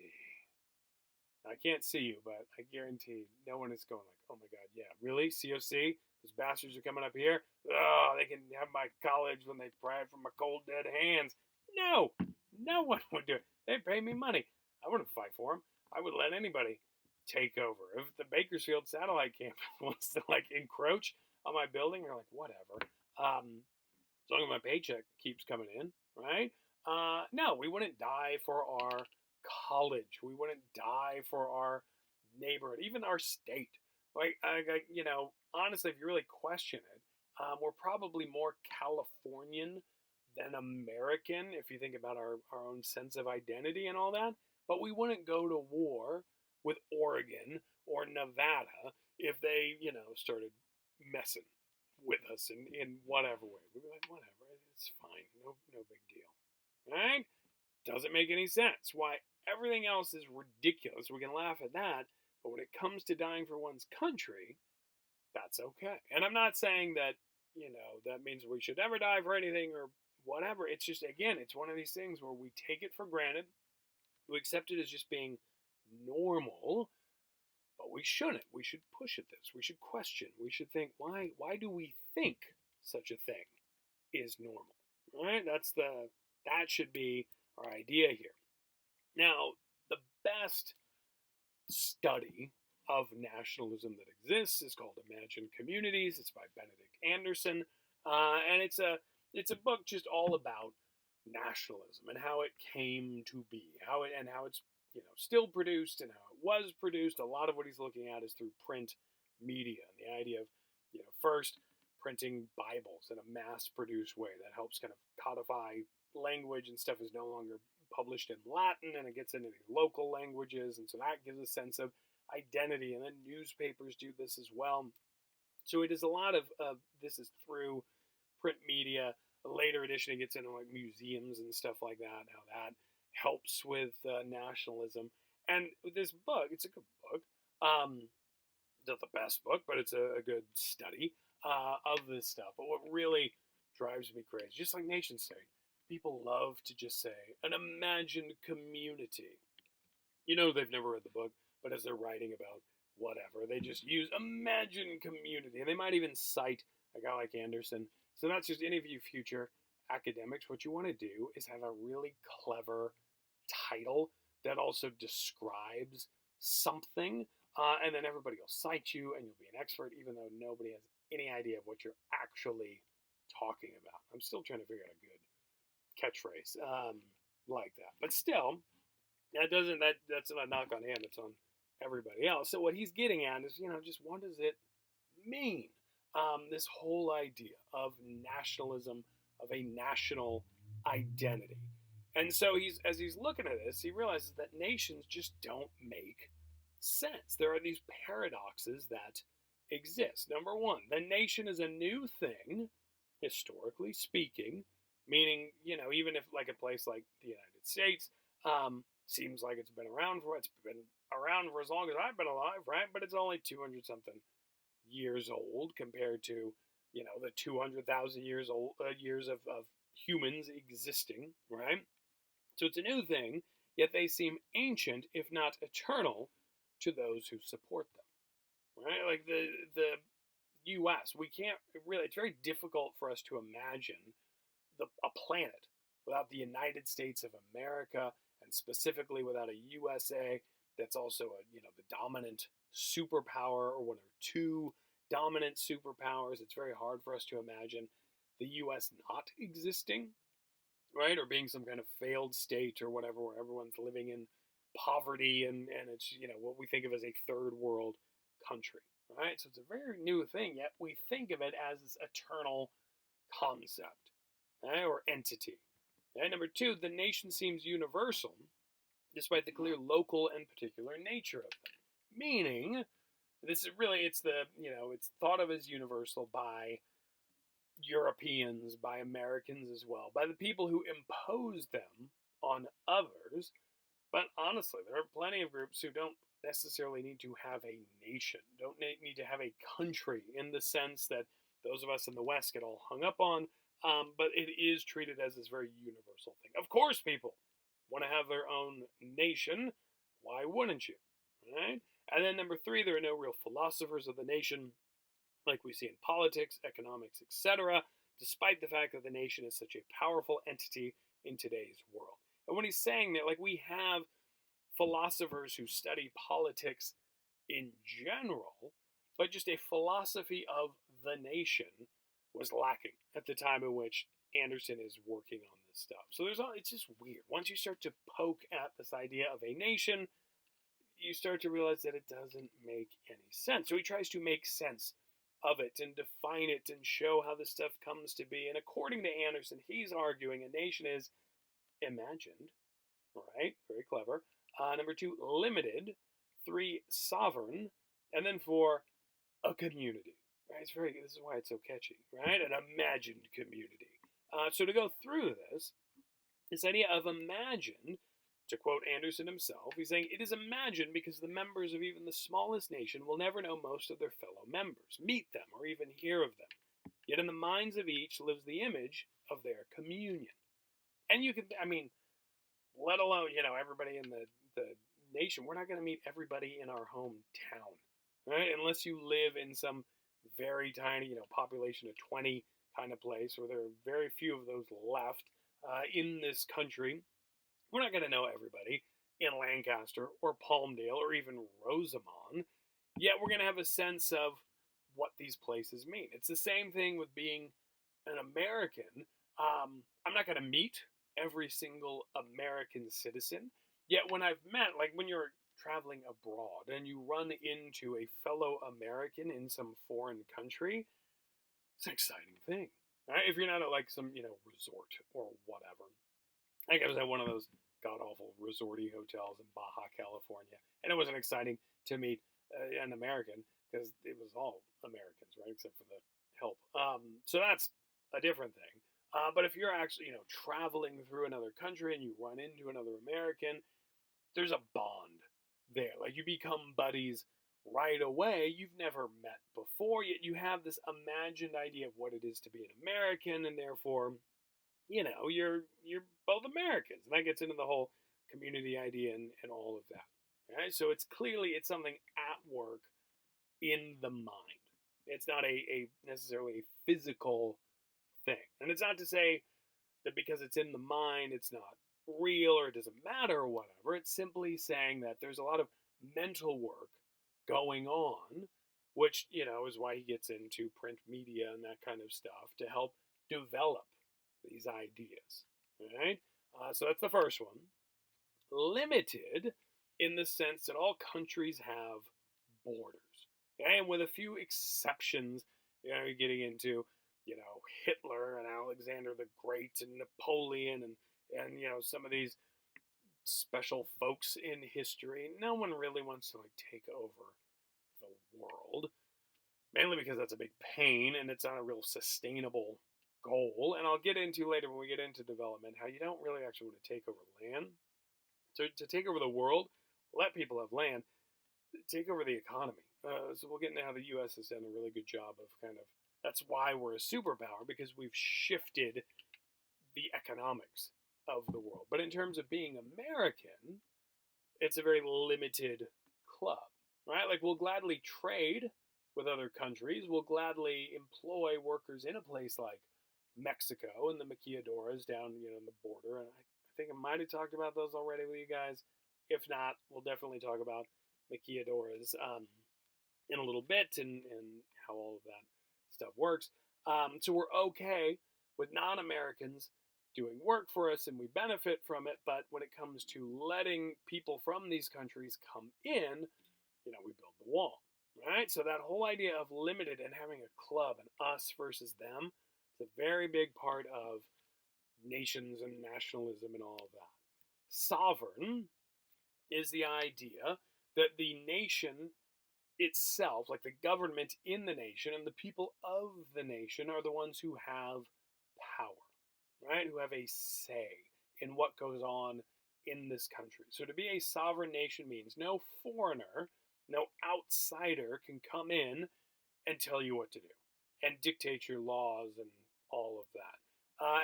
I can't see you, but I guarantee no one is going like, oh my god, yeah, really? COC? Those bastards are coming up here? Oh, they can have my college when they pry it from my cold, dead hands. No! No one would do it. They pay me money. I wouldn't fight for them. I would let anybody take over. If the Bakersfield satellite campus wants to, encroach on my building, they're like, whatever. As long as my paycheck keeps coming in, right? No, we wouldn't die for our college. We wouldn't die for our neighborhood, even our state. Honestly, if you really question it, we're probably more Californian than American if you think about our own sense of identity and all that. But we wouldn't go to war with Oregon or Nevada if they, started messing with us in whatever way. We'd be like, whatever, it's fine, no big deal, right? Doesn't make any sense. Why everything else is ridiculous. We can laugh at that, But when it comes to dying for one's country, that's okay. And I'm not saying that, that means we should never die for anything or whatever. It's just, again, it's one of these things where we take it for granted. We accept it as just being normal, but we shouldn't. We should push at this. We should question. We should think, why do we think such a thing is normal? Right? That should be our idea here. Now, the best study of nationalism that exists is called Imagined Communities. It's by Benedict Anderson, and it's a book just all about nationalism and how it came to be, how it's still produced and how it was produced. A lot of what he's looking at is through print media and the idea of first printing Bibles in a mass-produced way that helps kind of codify language, and stuff is no longer published in Latin and it gets into the local languages, and so that gives a sense of identity. And then newspapers do this as well. So it is a lot of this is through print media. A later edition, it gets into like museums and stuff like that, how that helps with nationalism. And this book, it's a good book. Not the best book, but it's a good study of this stuff. But what really drives me crazy, just like nation state, people love to just say an imagined community. They've never read the book, but as they're writing about whatever, they just use imagined community. And they might even cite a guy like Anderson. So that's just any of you future academics. What you want to do is have a really clever title that also describes something, and then everybody will cite you and you'll be an expert, even though nobody has any idea of what you're actually talking about. I'm still trying to figure out a good catchphrase like that. But still, that's not a knock on him, it's on everybody else. So what he's getting at is, just what does it mean? This whole idea of nationalism, of a national identity. And so as he's looking at this, he realizes that nations just don't make sense. There are these paradoxes that exist. Number one, the nation is a new thing, historically speaking, meaning, even if like a place like the United States seems like it's been around for as long as I've been alive, right? But it's only 200 something years old compared to the 200,000 years of humans existing, right? So it's a new thing, yet they seem ancient, if not eternal, to those who support them, right? Like the U.S., we can't really. It's very difficult for us to imagine a planet without the United States of America, and specifically without a USA that's also the dominant superpower, or one or two dominant superpowers. It's very hard for us to imagine the U.S. not existing, right? Or being some kind of failed state or whatever, where everyone's living in poverty and it's, what we think of as a third world country, right? So it's a very new thing, yet we think of it as this eternal concept, right? Or entity. Right? Number two, the nation seems universal, despite the clear local and particular nature of them. Meaning, this is really, it's thought of as universal by Europeans, by Americans as well, by the people who impose them on others. But honestly, there are plenty of groups who don't necessarily need to have a nation, don't need to have a country in the sense that those of us in the West get all hung up on, but it is treated as this very universal thing. Of course, people want to have their own nation. Why wouldn't you? Right? And then number three, there are no real philosophers of the nation like we see in politics, economics, etc., despite the fact that the nation is such a powerful entity in today's world. And when he's saying that, like, we have philosophers who study politics in general, but just a philosophy of the nation was lacking at the time in which Anderson is working on this stuff. So it's just weird. Once you start to poke at this idea of a nation, you start to realize that it doesn't make any sense. So he tries to make sense of it and define it and show how this stuff comes to be. And according to Anderson, he's arguing a nation is imagined, right? Very clever. Number two, limited. Three, sovereign. And then four, a community. Right? This is why it's so catchy, right? An imagined community. So to go through this idea of imagined To quote Anderson himself, he's saying, "It is imagined because the members of even the smallest nation will never know most of their fellow members, meet them, or even hear of them. Yet in the minds of each lives the image of their communion." And you can, let alone, everybody in the nation, we're not going to meet everybody in our hometown, right? Unless you live in some very tiny, population of 20 kind of place where there are very few of those left in this country. We're not going to know everybody in Lancaster or Palmdale or even Rosamond, yet we're going to have a sense of what these places mean. It's the same thing with being an American. I'm not going to meet every single American citizen, yet when I've met, like when you're traveling abroad and you run into a fellow American in some foreign country, it's an exciting thing. Right? If you're not at like some, resort or whatever. I think I was at one of those god awful resorty hotels in Baja California, and it wasn't exciting to meet an American because it was all Americans, right, except for the help. So that's a different thing. But if you're actually, traveling through another country and you run into another American, there's a bond there. Like you become buddies right away. You've never met before, yet you have this imagined idea of what it is to be an American, and therefore, you're both Americans, and that gets into the whole community idea and all of that. Right? So it's something at work in the mind. It's not a necessarily a physical thing, and it's not to say that because it's in the mind, it's not real or it doesn't matter or whatever. It's simply saying that there's a lot of mental work going on, which is why he gets into print media and that kind of stuff to help develop these ideas, right? So that's the first one. Limited in the sense that all countries have borders, okay? And with a few exceptions, you're getting into, Hitler and Alexander the Great and Napoleon and some of these special folks in history. No one really wants to like take over the world, mainly because that's a big pain and it's not a real sustainable goal. And I'll get into later when we get into development how you don't really actually want to take over land. So to take over the world, let people have land, take over the economy. So we'll get into how the U.S. has done a really good job of that's why we're a superpower, because we've shifted the economics of the world. But in terms of being American, it's a very limited club, right? Like we'll gladly trade with other countries. We'll gladly employ workers in a place like Mexico and the maquiladoras down, in the border. And I think I might have talked about those already with you guys. If not, we'll definitely talk about maquiladoras in a little bit and how all of that stuff works. So we're okay with non-Americans doing work for us and we benefit from it, but when it comes to letting people from these countries come in, we build the wall, right? So that whole idea of limited and having a club and us versus them, it's a very big part of nations and nationalism and all of that. Sovereign is the idea that the nation itself, like the government in the nation and the people of the nation, are the ones who have power, right? Who have a say in what goes on in this country. So to be a sovereign nation means no foreigner, no outsider can come in and tell you what to do and dictate your laws and all of that.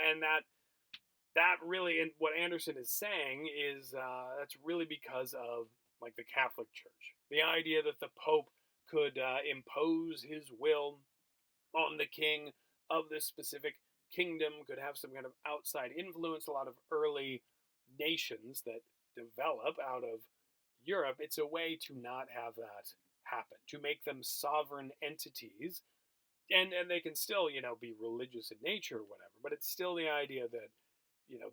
And that really, and what Anderson is saying is that's really because of like the Catholic Church. The idea that the Pope could impose his will on the king of this specific kingdom, could have some kind of outside influence. A lot of early nations that develop out of Europe, it's a way to not have that happen, to make them sovereign entities. And they can still, be religious in nature or whatever, but it's still the idea that,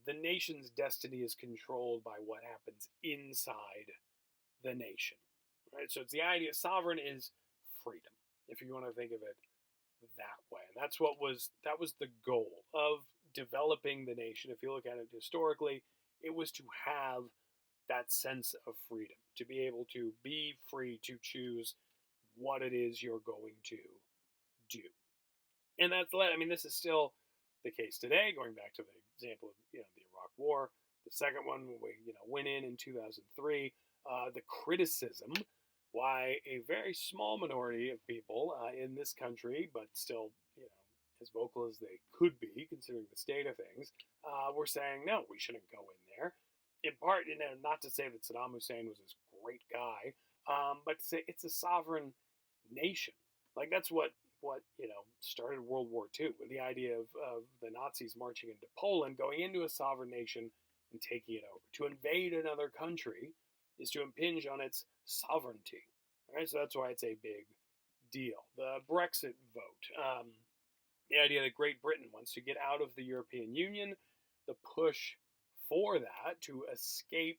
the nation's destiny is controlled by what happens inside the nation, right? So it's the idea, sovereign is freedom, if you want to think of it that way. And that was the goal of developing the nation. If you look at it historically, it was to have that sense of freedom, to be able to be free to choose what it is you're going to do. And this is still the case today, going back to the example of, the Iraq War. The second one, we went in 2003. The criticism why a very small minority of people in this country, but still as vocal as they could be considering the state of things, were saying no, we shouldn't go in there. In part, not to say that Saddam Hussein was this great guy, but to say it's a sovereign nation. Like that's what started World War II, with the idea of the Nazis marching into Poland, going into a sovereign nation and taking it over. To invade another country is to impinge on its sovereignty. All right, so that's why it's a big deal. The Brexit vote, the idea that Great Britain wants to get out of the European Union, the push for that to escape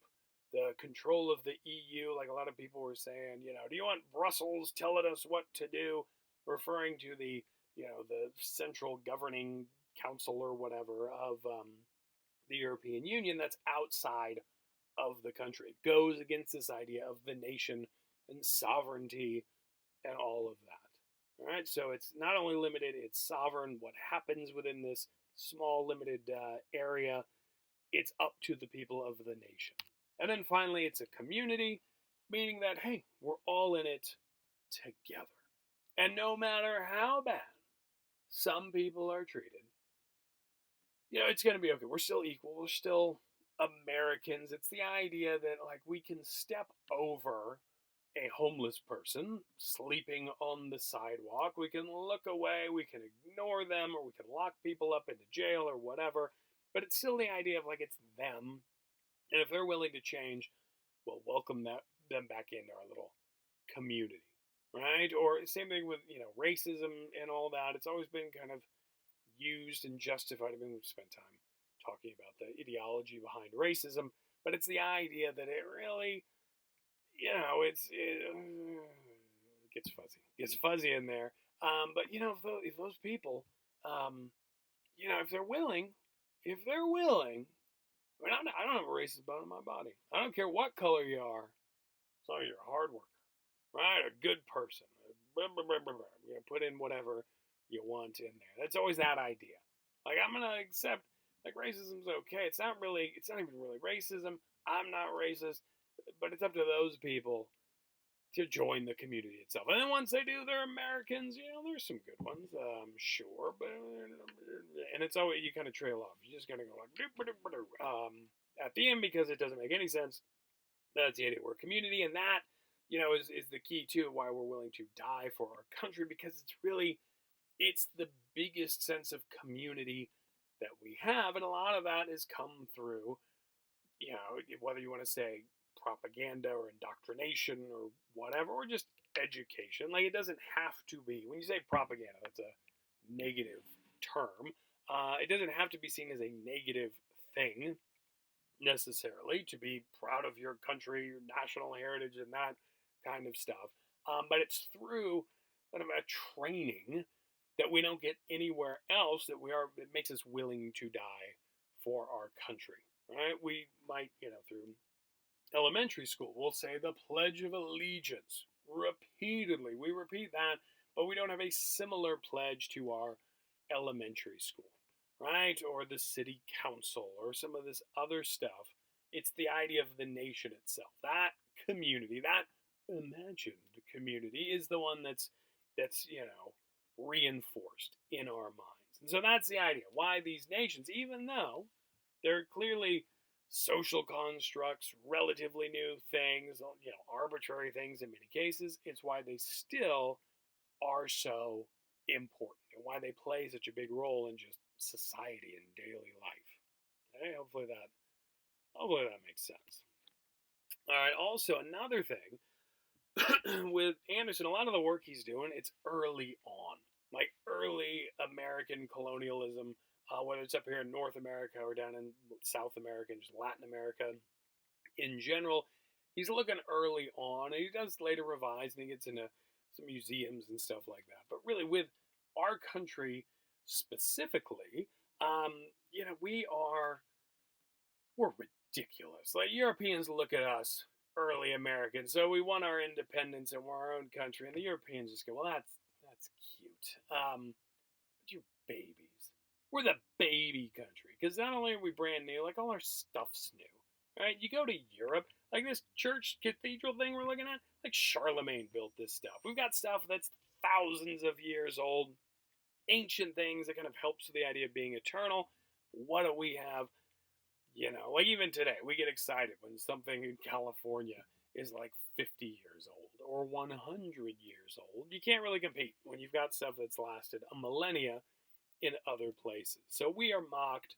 the control of the EU, like a lot of people were saying, do you want Brussels telling us what to do, referring to the central governing council or whatever of the European Union that's outside of the country. It goes against this idea of the nation and sovereignty and all of that. All right, so it's not only limited, it's sovereign. What happens within this small, limited area, it's up to the people of the nation. And then finally, it's a community, meaning that, hey, we're all in it together. And no matter how bad some people are treated, it's going to be okay. We're still equal. We're still Americans. It's the idea that, like, we can step over a homeless person sleeping on the sidewalk. We can look away. We can ignore them, or we can lock people up into jail or whatever. But it's still the idea of, like, it's them. And if they're willing to change, we'll welcome them back into our little community. Right? Or same thing with, racism and all that. It's always been kind of used and justified. I mean, we've spent time talking about the ideology behind racism, but it's the idea that it really, it gets fuzzy. It gets fuzzy in there. But, if those people, if they're willing, I mean, I don't have a racist bone in my body. I don't care what color you are, as long as you're a hard worker. Right? A good person. Put in whatever you want in there. That's always that idea. Like, I'm going to accept, like, racism's okay. It's not even really racism. I'm not racist. But it's up to those people to join the community itself. And then once they do, they're Americans. There's some good ones, sure. But, and it's always, you kind of trail off. You just got to go like, at the end, because it doesn't make any sense. That's the idea. We're a community, and that, is the key to why we're willing to die for our country, because it's the biggest sense of community that we have, and a lot of that has come through, whether you want to say propaganda or indoctrination or whatever, or just education. Like, it doesn't have to be, when you say propaganda, that's a negative term. It doesn't have to be seen as a negative thing necessarily, to be proud of your country, your national heritage, and that kind of stuff. But it's through kind of a training that we don't get anywhere else, it makes us willing to die for our country, right? We might, through elementary school, we'll say the Pledge of Allegiance repeatedly. We repeat that, but we don't have a similar pledge to our elementary school, right? Or the city council, or some of this other stuff. It's the idea of the nation itself. That community, that imagined community, is the one that's reinforced in our minds. And so that's the idea. Why these nations, even though they're clearly social constructs, relatively new things, arbitrary things in many cases, it's why they still are so important, and why they play such a big role in just society and daily life. Okay? Hopefully that makes sense. All right, also another thing with Anderson, a lot of the work he's doing, it's early on, like early American colonialism, whether it's up here in North America or down in South America and just Latin America in general. He's looking early on, and he does later revise, and he gets into some museums and stuff like that. But really, with our country specifically, we're ridiculous. Like, Europeans look at us, early Americans, so we want our independence and we're our own country, and the Europeans just go, well, that's cute. But you're babies. We're the baby country because not only are we brand new, like all our stuff's new. Right? You go to Europe, like this church cathedral thing we're looking at, like Charlemagne built this stuff. We've got stuff that's thousands of years old, ancient things that kind of helps with the idea of being eternal. What do we have? Like even today, we get excited when something in California is like 50 years old or 100 years old. You can't really compete when you've got stuff that's lasted a millennia in other places. So we are mocked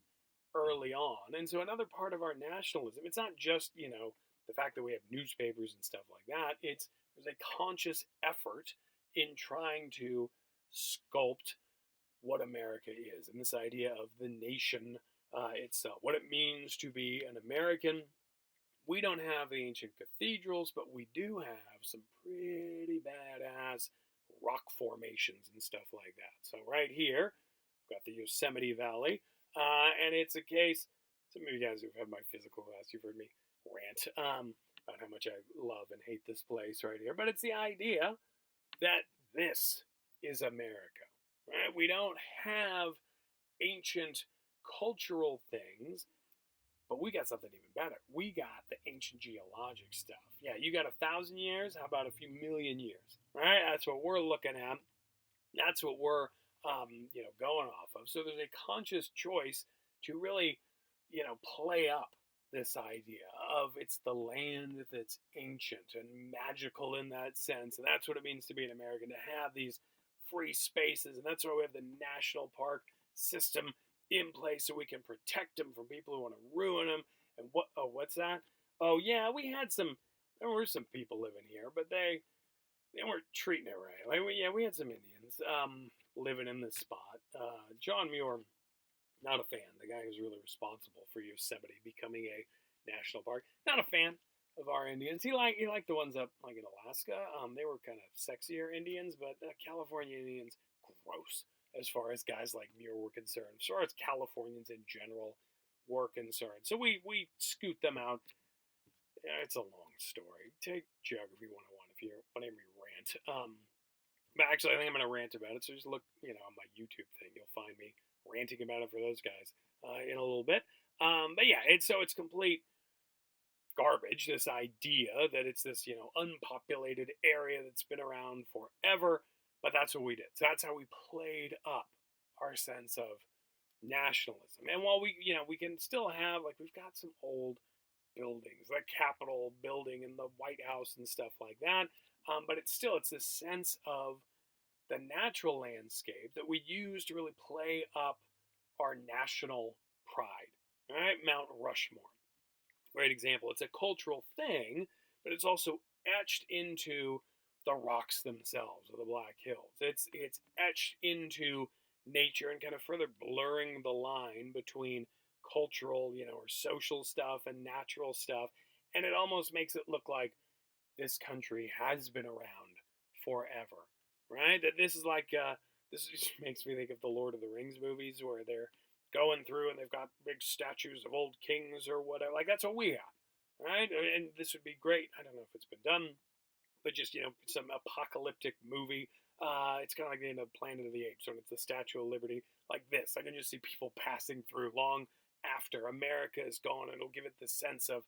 early on. And so another part of our nationalism, it's not just, the fact that we have newspapers and stuff like that. There's a conscious effort in trying to sculpt what America is and this idea of the nation itself, what it means to be an American. We don't have the ancient cathedrals, but we do have some pretty badass rock formations and stuff like that. So right here, we've got the Yosemite Valley, and it's a case. Some of you guys who've had my physical class, you've heard me rant about how much I love and hate this place right here. But it's the idea that this is America. Right? We don't have ancient cultural things, but we got something even better. We got the ancient geologic stuff. Yeah, you got 1,000 years. How about a few million years? Right? That's what we're looking at. That's what we're, going off of. So there's a conscious choice to really, play up this idea of it's the land that's ancient and magical in that sense. And that's what it means to be an American, to have these free spaces. And that's why we have the national park system in place so we can protect them from people who want to ruin them. And what's that? Oh yeah, there were some people living here, but they weren't treating it right. Like we had some Indians living in this spot. John Muir, not a fan. The guy who's really responsible for Yosemite becoming a national park. Not a fan of our Indians. He liked the ones up like in Alaska. They were kind of sexier Indians, but California Indians, gross as far as guys like Muir were concerned. As far as Californians in general were concerned. So we scoot them out. It's a long story. Take Geography 101 if you want to hear me rant. But actually, I think I'm going to rant about it. So just look, on my YouTube thing. You'll find me ranting about it for those guys in a little bit. But yeah, it's complete garbage, this idea that it's this, unpopulated area that's been around forever. But that's what we did. So that's how we played up our sense of nationalism. And while we can still have, like, we've got some old buildings, the Capitol building and the White House and stuff like that. But it's this sense of the natural landscape that we use to really play up our national pride. All right, Mount Rushmore, great example. It's a cultural thing, but it's also etched into the rocks themselves, or the Black Hills. It's etched into nature and kind of further blurring the line between cultural, or social stuff and natural stuff. And it almost makes it look like this country has been around forever, right? That this is like, this just makes me think of the Lord of the Rings movies where they're going through and they've got big statues of old kings or whatever. Like, that's what we got, right? And this would be great. I don't know if it's been done, but just, some apocalyptic movie. It's kind of like the end of Planet of the Apes when it's the Statue of Liberty, like this. I can just see people passing through long after America is gone, and it'll give it the sense of,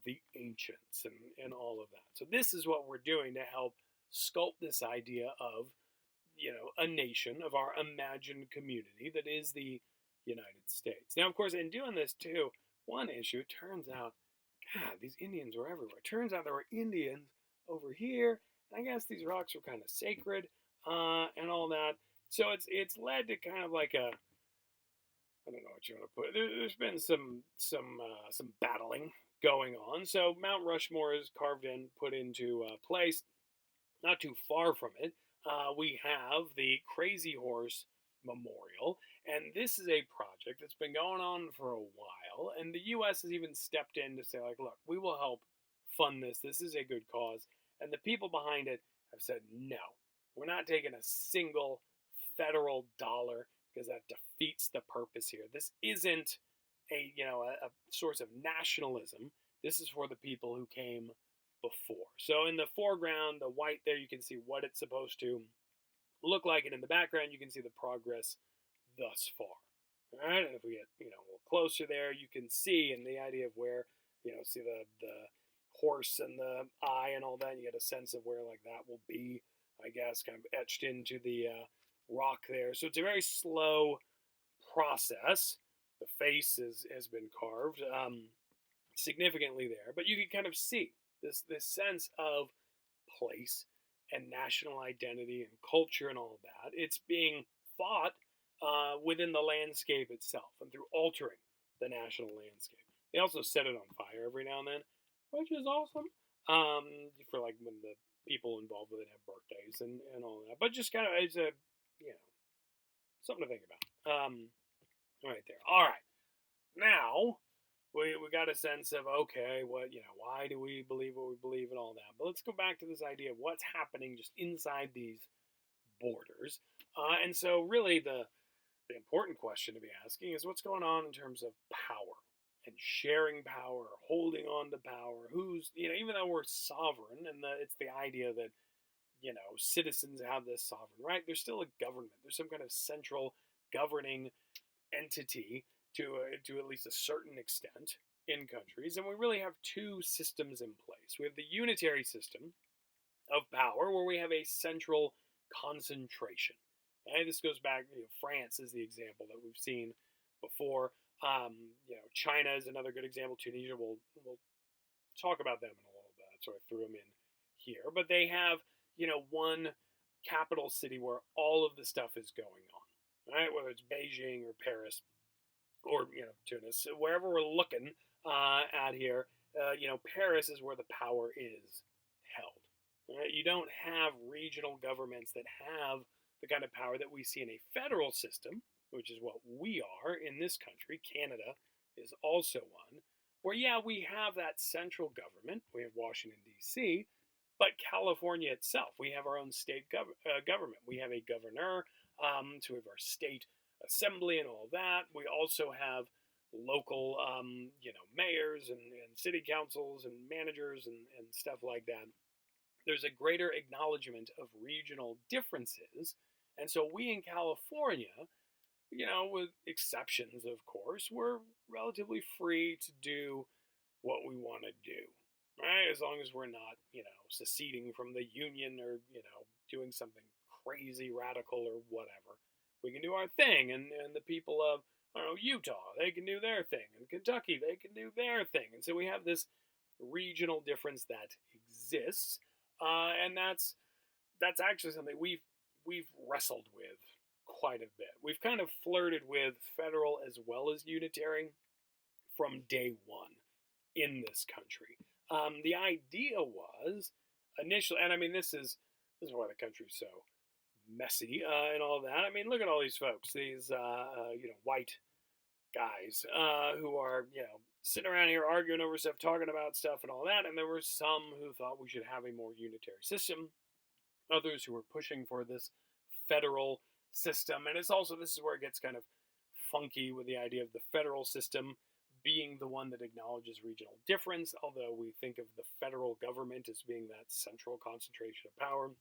the ancients and all of that. So this is what we're doing to help sculpt this idea of, a nation, of our imagined community that is the United States. Now, of course, in doing this too, one issue, it turns out, God, these Indians were everywhere. It turns out there were Indians over here. I guess these rocks were kind of sacred and all that. So it's led to kind of like a, I don't know what you want to put. There's been some battling going on. So Mount Rushmore is carved in, put into place. Not too far from it, we have the Crazy Horse Memorial, and this is a project that's been going on for a while. And the U.S. has even stepped in to say, like, look, we will help fund this. This is a good cause. And the people behind it have said, no, we're not taking a single federal dollar because that defeats the purpose here. This isn't a source of nationalism. This is for the people who came before. So in the foreground, the white there, you can see what it's supposed to look like. And in the background, you can see the progress thus far. All right, and if we get a little closer there, you can see, and the idea of where see the horse and the eye and all that. You get a sense of where like that will be, I guess, kind of etched into the rock there. So it's a very slow process. The face has been carved significantly there, but you can kind of see this sense of place and national identity and culture and all of that. It's being fought within the landscape itself and through altering the national landscape. They also set it on fire every now and then, which is awesome. For like when the people involved with it have birthdays and all that. But just kind of it's a something to think about. Right there. All right. Now we got a sense of okay, what why do we believe what we believe and all that. But let's go back to this idea of what's happening just inside these borders. And so really the important question to be asking is what's going on in terms of power and sharing power, holding on to power. Who's even though we're sovereign, and it's the idea that citizens have this sovereign right. There's still a government. There's some kind of central governing entity to at least a certain extent in countries, and we really have two systems in place. We have the unitary system of power, where we have a central concentration. And this goes back. France is the example that we've seen before. China is another good example. Tunisia, we'll talk about them in a little bit. So I threw them in here, but they have one capital city where all of the stuff is going on, right? Whether it's Beijing or Paris or Tunis, wherever we're looking at here, Paris is where the power is held. Right? You don't have regional governments that have the kind of power that we see in a federal system, which is what we are in this country. Canada is also one, where we have that central government. We have Washington D.C., but California itself, we have our own state government. We have a governor, so we have our state assembly and all that. We also have local, mayors and city councils and managers and stuff like that. There's a greater acknowledgement of regional differences. And so we in California, with exceptions, of course, we're relatively free to do what we want to do, right? As long as we're not, seceding from the Union or, doing something crazy, radical, or whatever. We can do our thing, and the people of, Utah, they can do their thing, and Kentucky, they can do their thing. And so we have this regional difference that exists, and that's actually something we've wrestled with quite a bit. We've kind of flirted with federal as well as unitary from day one in this country. The idea was initially, and I mean this is why the country's so messy and all that. I mean, look at all these folks, these white guys who are sitting around here arguing over stuff, talking about stuff and all that. And there were some who thought we should have a more unitary system. Others who were pushing for this federal system. And this is where it gets kind of funky with the idea of the federal system being the one that acknowledges regional difference, although we think of the federal government as being that central concentration of power.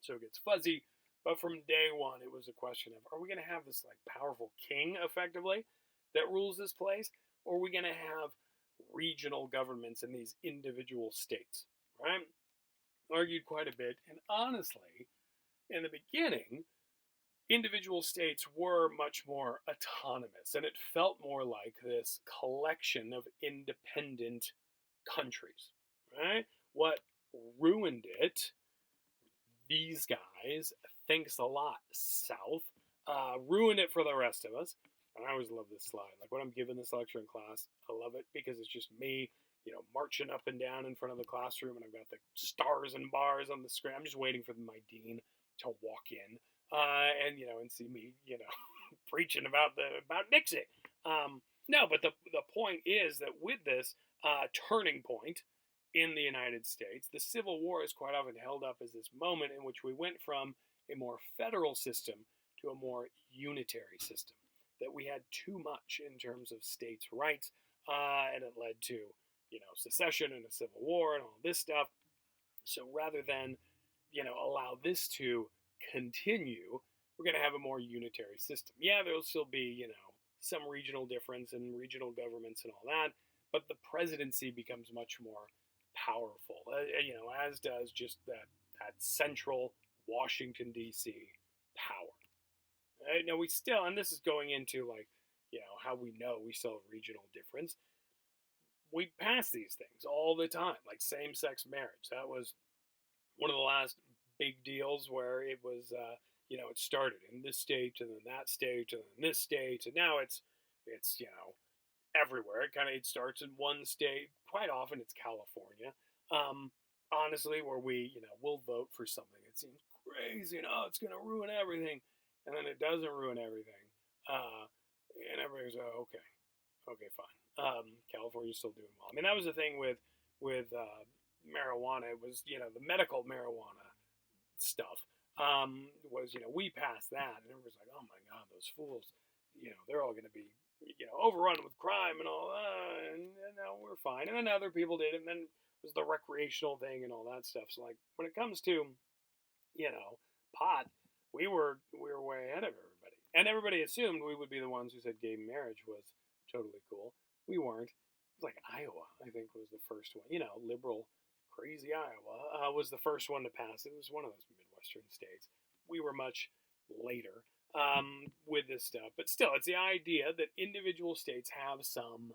So it gets fuzzy. But from day one, it was a question of, are we going to have this like powerful king, effectively, that rules this place? Or are we going to have regional governments in these individual states, right? Argued quite a bit. And honestly, in the beginning, individual states were much more autonomous, and it felt more like this collection of independent countries, right? What ruined it, these guys, thanks a lot, South, ruined it for the rest of us. And I always love this slide. Like when I'm giving this lecture in class, I love it because it's just me, marching up and down in front of the classroom, and I've got the stars and bars on the screen. I'm just waiting for my dean to walk in. And see me, preaching about Dixie. No, but the point is that with this turning point in the United States, the Civil War is quite often held up as this moment in which we went from a more federal system to a more unitary system. That we had too much in terms of states' rights, and it led to, secession and a civil war and all this stuff. So rather than, allow this to continue, we're going to have a more unitary system. Yeah, there'll still be, some regional difference and regional governments and all that, but the presidency becomes much more powerful, as does just that central Washington D.C. power. Right? Now we still, and this is going into like, how we know we still have regional difference. We pass these things all the time, like same-sex marriage. That was one of the last big deals where it was, it started in this state and then that state and then this state, and now it's everywhere. It starts in one state. Quite often it's California. Honestly, where we'll vote for something that seems crazy and it's going to ruin everything, and then it doesn't ruin everything, and everybody's okay, fine. California's still doing well. I mean, that was the thing with marijuana. It was the medical marijuana stuff. Was we passed that, and everyone's like, oh my god, those fools. They're all going to be overrun with crime and all that, and now we're fine. And then other people did it, and then it was the recreational thing and all that stuff. So like when it comes to pot, we were way ahead of everybody, and everybody assumed we would be the ones who said gay marriage was totally cool. We weren't. It was like Iowa, I think, was the first one. Liberal, crazy Iowa was the first one to pass it. It was one of those Midwestern states. We were much later with this stuff. But still, it's the idea that individual states have some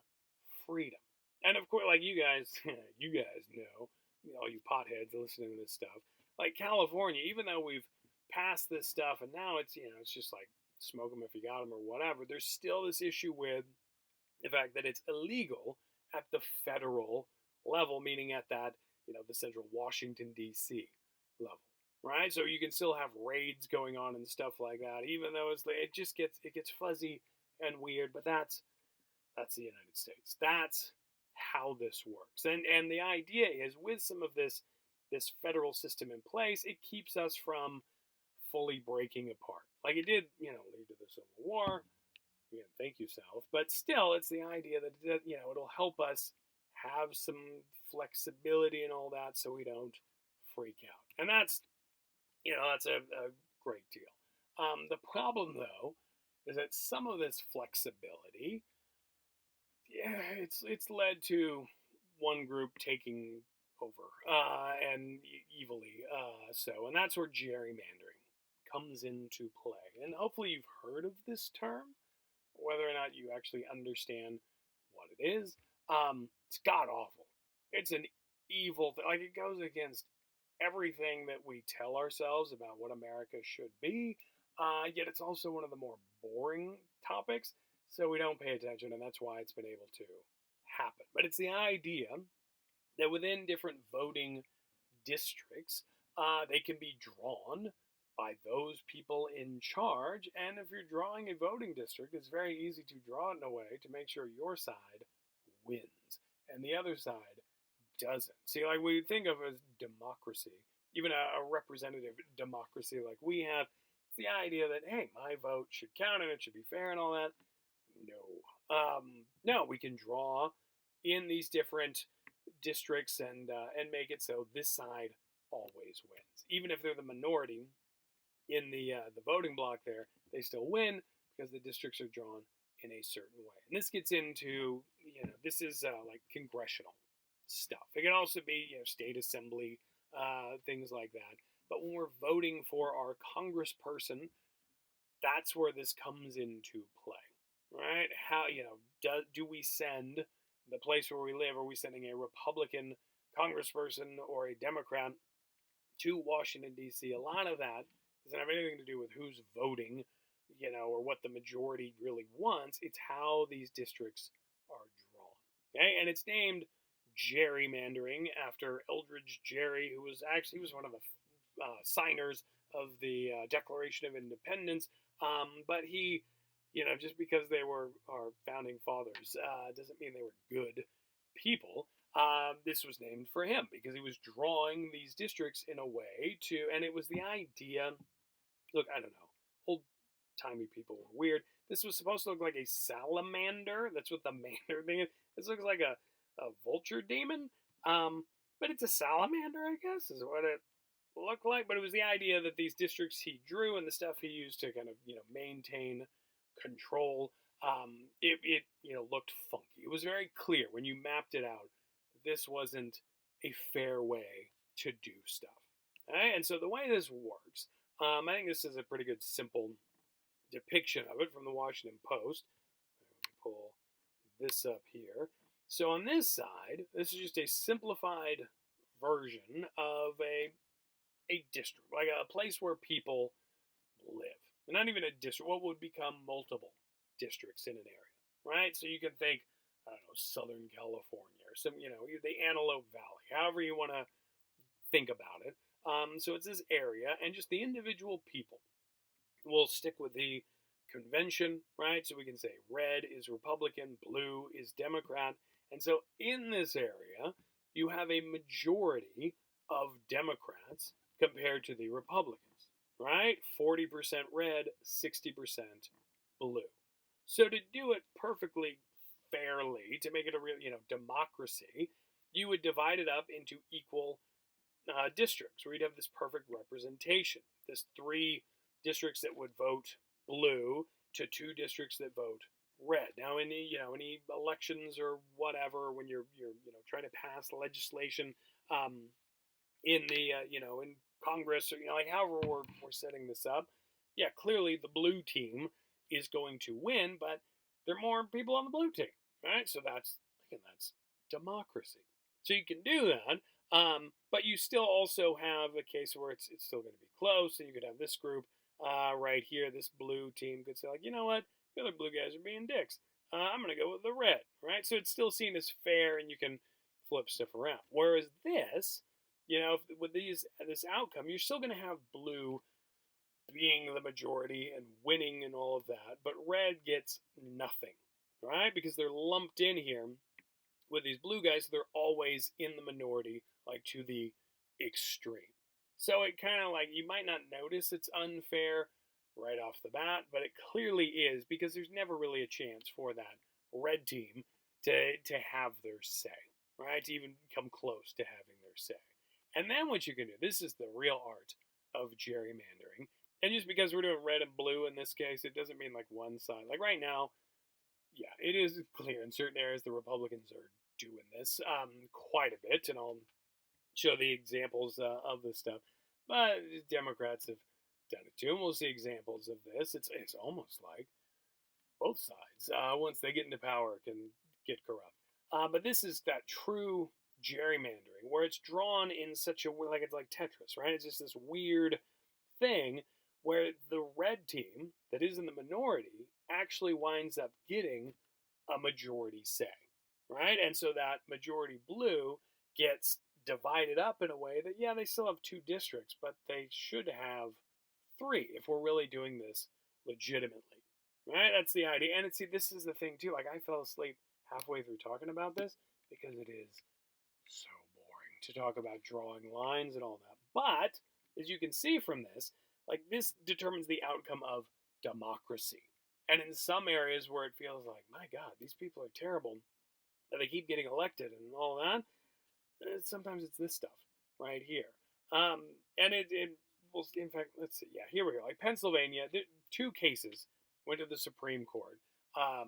freedom. And of course, like you guys know, all you potheads listening to this stuff, like California, even though we've passed this stuff and now it's, it's just like smoke them if you got them or whatever, there's still this issue with the fact that it's illegal at the federal level, meaning at that, the central Washington, D.C. level, right? So you can still have raids going on and stuff like that, even though it gets fuzzy and weird, but that's the United States. That's how this works. And the idea is with some of this federal system in place, it keeps us from fully breaking apart. Like it did, lead to the Civil War. Again, thank you, South. But still, it's the idea that it'll help us have some flexibility and all that, so we don't freak out. And that's a great deal. The problem, though, is that some of this flexibility, it's led to one group taking over and evilly so, and that's where gerrymandering comes into play. And hopefully, you've heard of this term. Whether or not you actually understand what it is, it's god awful. It's an evil thing. Like it goes against everything that we tell ourselves about what America should be. Yet it's also one of the more boring topics, so we don't pay attention, and that's why it's been able to happen. But it's the idea that within different voting districts, they can be drawn by those people in charge, and if you're drawing a voting district, it's very easy to draw it in a way to make sure your side wins and the other side doesn't. See, like we think of as democracy, even a representative democracy like we have, it's the idea that, hey, my vote should count and it should be fair and all that. No, we can draw in these different districts and make it so this side always wins, even if they're the minority in the voting block. There, they still win because the districts are drawn in a certain way. And this gets into this is like congressional stuff. It can also be state assembly, things like that. But when we're voting for our congressperson, that's where this comes into play, right? How do we send the place where we live? Are we sending a Republican congressperson or a Democrat to Washington D.C.? A lot of that doesn't have anything to do with who's voting, or what the majority really wants. It's how these districts are drawn. Okay, and it's named gerrymandering after Eldridge Gerry, who was one of the signers of the Declaration of Independence. But he, just because they were our founding fathers, doesn't mean they were good people. This was named for him because he was drawing these districts in a way and it was the idea. Look, I don't know. Old-timey people were weird. This was supposed to look like a salamander. That's what the mander thing is. This looks like a vulture demon. But it's a salamander, I guess, is what it looked like. But it was the idea that these districts he drew and the stuff he used to kind of, maintain control it looked funky. It was very clear when you mapped it out. This wasn't a fair way to do stuff. All right? And so the way this works, I think this is a pretty good simple depiction of it from the Washington Post. Let me pull this up here. So on this side, this is just a simplified version of a district, like a place where people live. Not even a district, what would become multiple districts in an area, right? So you can think, I don't know, Southern California or some, the Antelope Valley, however you want to think about it. So it's this area, and just the individual people. We'll stick with the convention, right? So we can say red is Republican, blue is Democrat. And so in this area, you have a majority of Democrats compared to the Republicans, right? 40% red, 60% blue. So to do it perfectly fairly, to make it a real, democracy, you would divide it up into equal districts where you'd have this perfect representation. There's 3 districts that would vote blue to 2 districts that vote red. Now, any elections or whatever, when you're trying to pass legislation in the in Congress, or like however we're setting this up, yeah, clearly the blue team is going to win, but there are more people on the blue team, right? So that's democracy. So you can do that, but you still also have a case where it's still going to be close, and you could have this group right here, this blue team could say like, you know what, the other blue guys are being dicks. I'm going to go with the red, right? So it's still seen as fair, and you can flip stuff around. Whereas this, with this outcome, you're still going to have blue being the majority and winning and all of that, but red gets nothing, right? Because they're lumped in here with these blue guys, so they're always in the minority, like to the extreme. So it kind of like, you might not notice it's unfair right off the bat, but it clearly is, because there's never really a chance for that red team to have their say, right? To even come close to having their say. And then what you can do, this is the real art of gerrymandering. And just because we're doing red and blue in this case, it doesn't mean like one side. Like right now, yeah, it is clear in certain areas the Republicans are doing this quite a bit, and I'll show the examples of this stuff. But Democrats have done it too, and we'll see examples of this. It's almost like both sides, once they get into power, can get corrupt. But this is that true gerrymandering, where it's drawn in such a way, like it's like Tetris, right? It's just this weird thing where the red team that is in the minority actually winds up getting a majority say, right? And so that majority blue gets divided up in a way that, yeah, they still have 2 districts, but they should have 3 if we're really doing this legitimately, right? That's the idea. And see, this is the thing too. Like, I fell asleep halfway through talking about this because it is so boring to talk about drawing lines and all that. But as you can see from this, like, this determines the outcome of democracy. And in some areas where it feels like, my God, these people are terrible, that they keep getting elected and all that, sometimes it's this stuff right here. And it will, in fact, let's see. Yeah, here we go. Like Pennsylvania, 2 cases went to the Supreme Court. I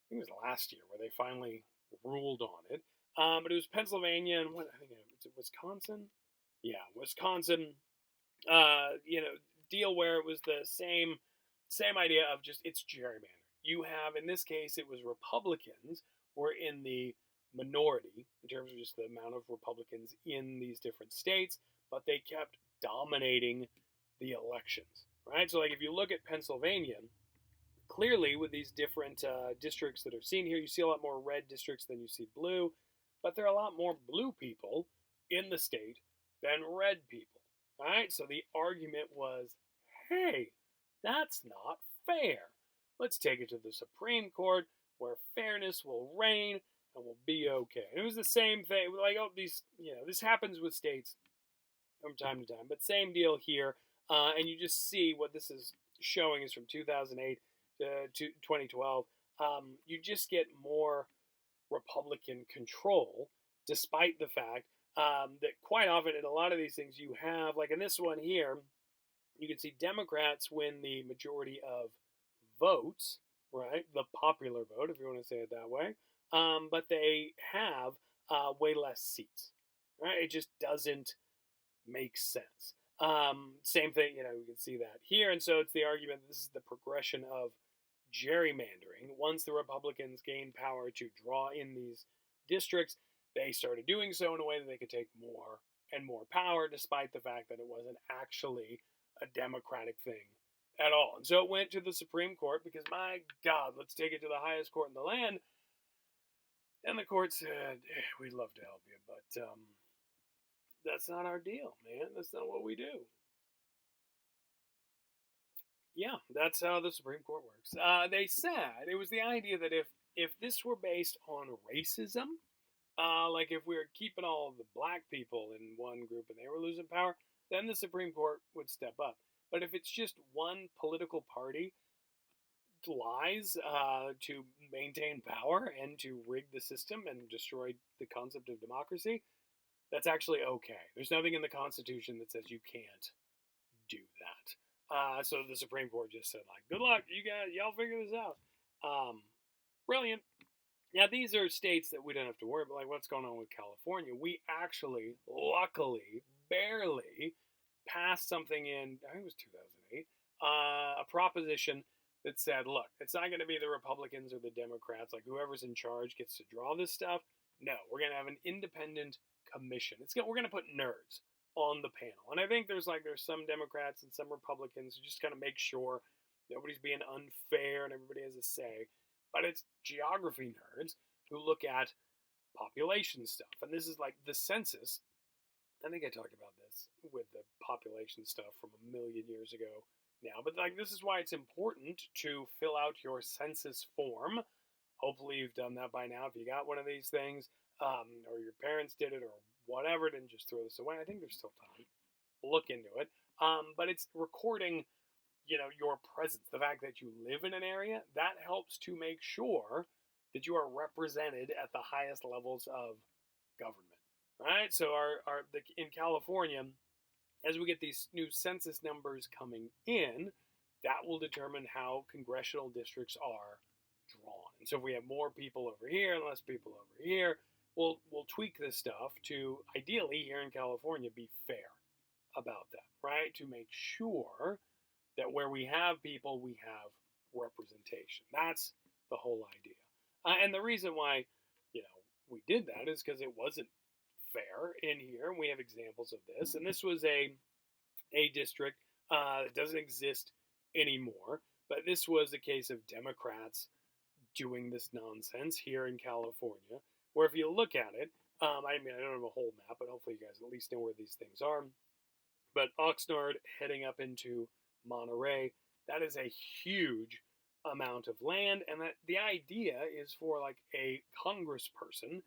think it was last year where they finally ruled on it. But it was Pennsylvania and what, I think it was Wisconsin. Yeah, Wisconsin. Deal where it was the same idea of just, it's gerrymandering. You have, in this case, it was Republicans were in the minority in terms of just the amount of Republicans in these different states, but they kept dominating the elections, right? So like if you look at Pennsylvania, clearly with these different districts that are seen here, you see a lot more red districts than you see blue, but there are a lot more blue people in the state than red people, right? So the argument was, hey, that's not fair. Let's take it to the Supreme Court where fairness will reign and we'll be okay. And it was the same thing. Like, oh, these, this happens with states from time to time, but same deal here. And you just see what this is showing is from 2008 to 2012. You just get more Republican control, despite the fact that quite often in a lot of these things you have, like in this one here, you can see Democrats win the majority of votes, right? The popular vote, if you want to say it that way. But they have way less seats, right? It just doesn't make sense. Same thing, you can see that here. And so it's the argument that this is the progression of gerrymandering. Once the Republicans gained power to draw in these districts, they started doing so in a way that they could take more and more power, despite the fact that it wasn't actually a democratic thing at all. And so it went to the Supreme Court because, my God, let's take it to the highest court in the land. And the court said, we'd love to help you, but that's not our deal, man. That's not what we do. Yeah, that's how the Supreme Court works. They said it was the idea that if this were based on racism, like if we were keeping all the black people in one group and they were losing power, then the Supreme Court would step up. But if it's just one political party lies to maintain power and to rig the system and destroy the concept of democracy, that's actually okay. There's nothing in the Constitution that says you can't do that. So the Supreme Court just said, like, good luck, y'all figure this out. Brilliant. Now, these are states that we don't have to worry about, like what's going on with California. We actually, luckily, barely passed something in, I think it was 2008, a proposition that said, look, it's not going to be the Republicans or the Democrats, like whoever's in charge gets to draw this stuff. No, we're going to have an independent commission. We're going to put nerds on the panel. And I think there's some Democrats and some Republicans who just kind of make sure nobody's being unfair and everybody has a say. But it's geography nerds who look at population stuff. And this is like the census. I think I talked about this with the population stuff from a million years ago now. But like this is why it's important to fill out your census form. Hopefully you've done that by now. If you got one of these things, or your parents did it, or whatever, didn't just throw this away. I think there's still time. Look into it. But it's recording, your presence. The fact that you live in an area, that helps to make sure that you are represented at the highest levels of government, right? So in California, as we get these new census numbers coming in, that will determine how congressional districts are drawn. And so if we have more people over here and less people over here, we'll tweak this stuff to ideally here in California be fair about that, right? To make sure that where we have people, we have representation. That's the whole idea. And the reason why, we did that is because it wasn't fair in here. We have examples of this. And this was a district that doesn't exist anymore. But this was a case of Democrats doing this nonsense here in California, where if you look at it, I don't have a whole map, but hopefully you guys at least know where these things are. But Oxnard heading up into Monterey, that is a huge amount of land, and that the idea is for like a congressperson,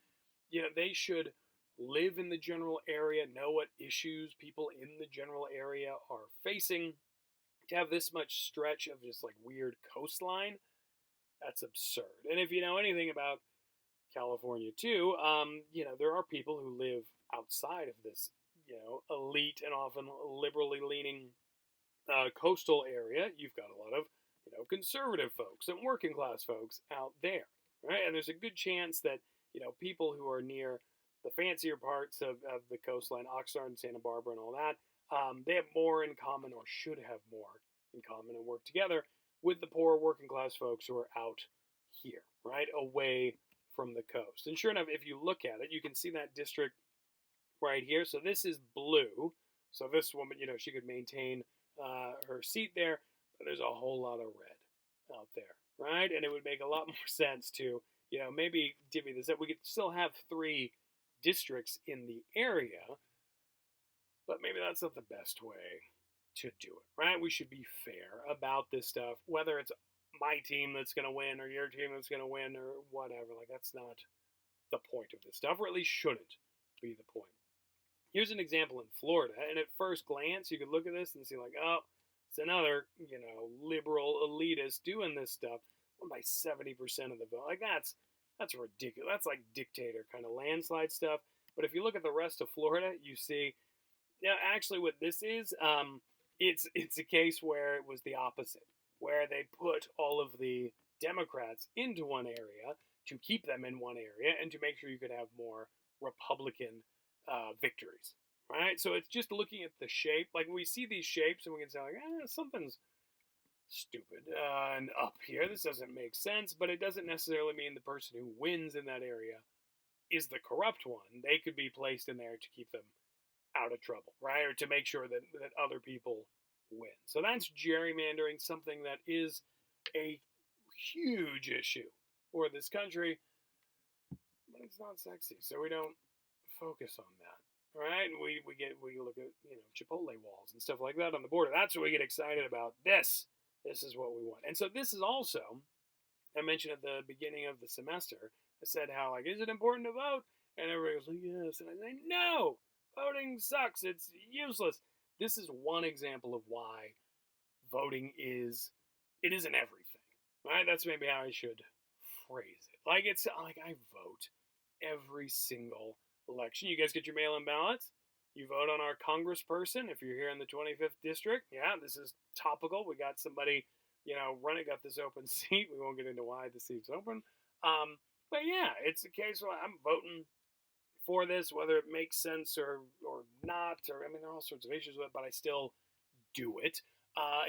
they should live in the general area, know what issues people in the general area are facing. To have this much stretch of just like weird coastline, that's absurd. And if you know anything about California too, there are people who live outside of this, elite and often liberally leaning coastal area. You've got a lot of, conservative folks and working class folks out there, right? And there's a good chance that, people who are near the fancier parts of the coastline, Oxnard and Santa Barbara and all that, they have more in common or should have more in common and work together with the poor working class folks who are out here, right? Away from the coast. And sure enough, if you look at it, you can see that district right here. So this is blue. So this woman, she could maintain her seat there, but there's a whole lot of red out there, right? And it would make a lot more sense to, maybe divvy this up. We could still have 3 districts in the area, but maybe that's not the best way to do it, right? We should be fair about this stuff, whether it's my team that's going to win or your team that's going to win or whatever. Like, that's not the point of this stuff, or at least shouldn't be the point. Here's an example in Florida, and at first glance, you could look at this and see like, oh, it's another, liberal elitist doing this stuff. Won by 70% of the vote. Like, that's ridiculous. That's like dictator kind of landslide stuff. But if you look at the rest of Florida, you see, actually what this is, it's a case where it was the opposite, where they put all of the Democrats into one area to keep them in one area and to make sure you could have more Republican victories, right? So it's just looking at the shape. Like we see these shapes and we can say like, something's stupid and up here. This doesn't make sense, but it doesn't necessarily mean the person who wins in that area is the corrupt one. They could be placed in there to keep them out of trouble, right? Or to make sure that other people win. So that's gerrymandering, something that is a huge issue for this country, but it's not sexy, so we don't focus on that. Right? We look at Chipotle walls and stuff like that on the border. That's what we get excited about. This is what we want. And so this is also, I mentioned at the beginning of the semester, I said how like, is it important to vote? And everybody was like, yes. And I say, no, voting sucks. It's useless. This is one example of why voting it isn't everything. Right? That's maybe how I should phrase it. Like it's like I vote every single election. You guys get your mail-in ballots. You vote on our congressperson if you're here in the 25th district. Yeah, this is topical. We got somebody, got this open seat. We won't get into why the seat's open. But yeah, it's a case where I'm voting for this, whether it makes sense or not. Or I mean, there are all sorts of issues with it, but I still do it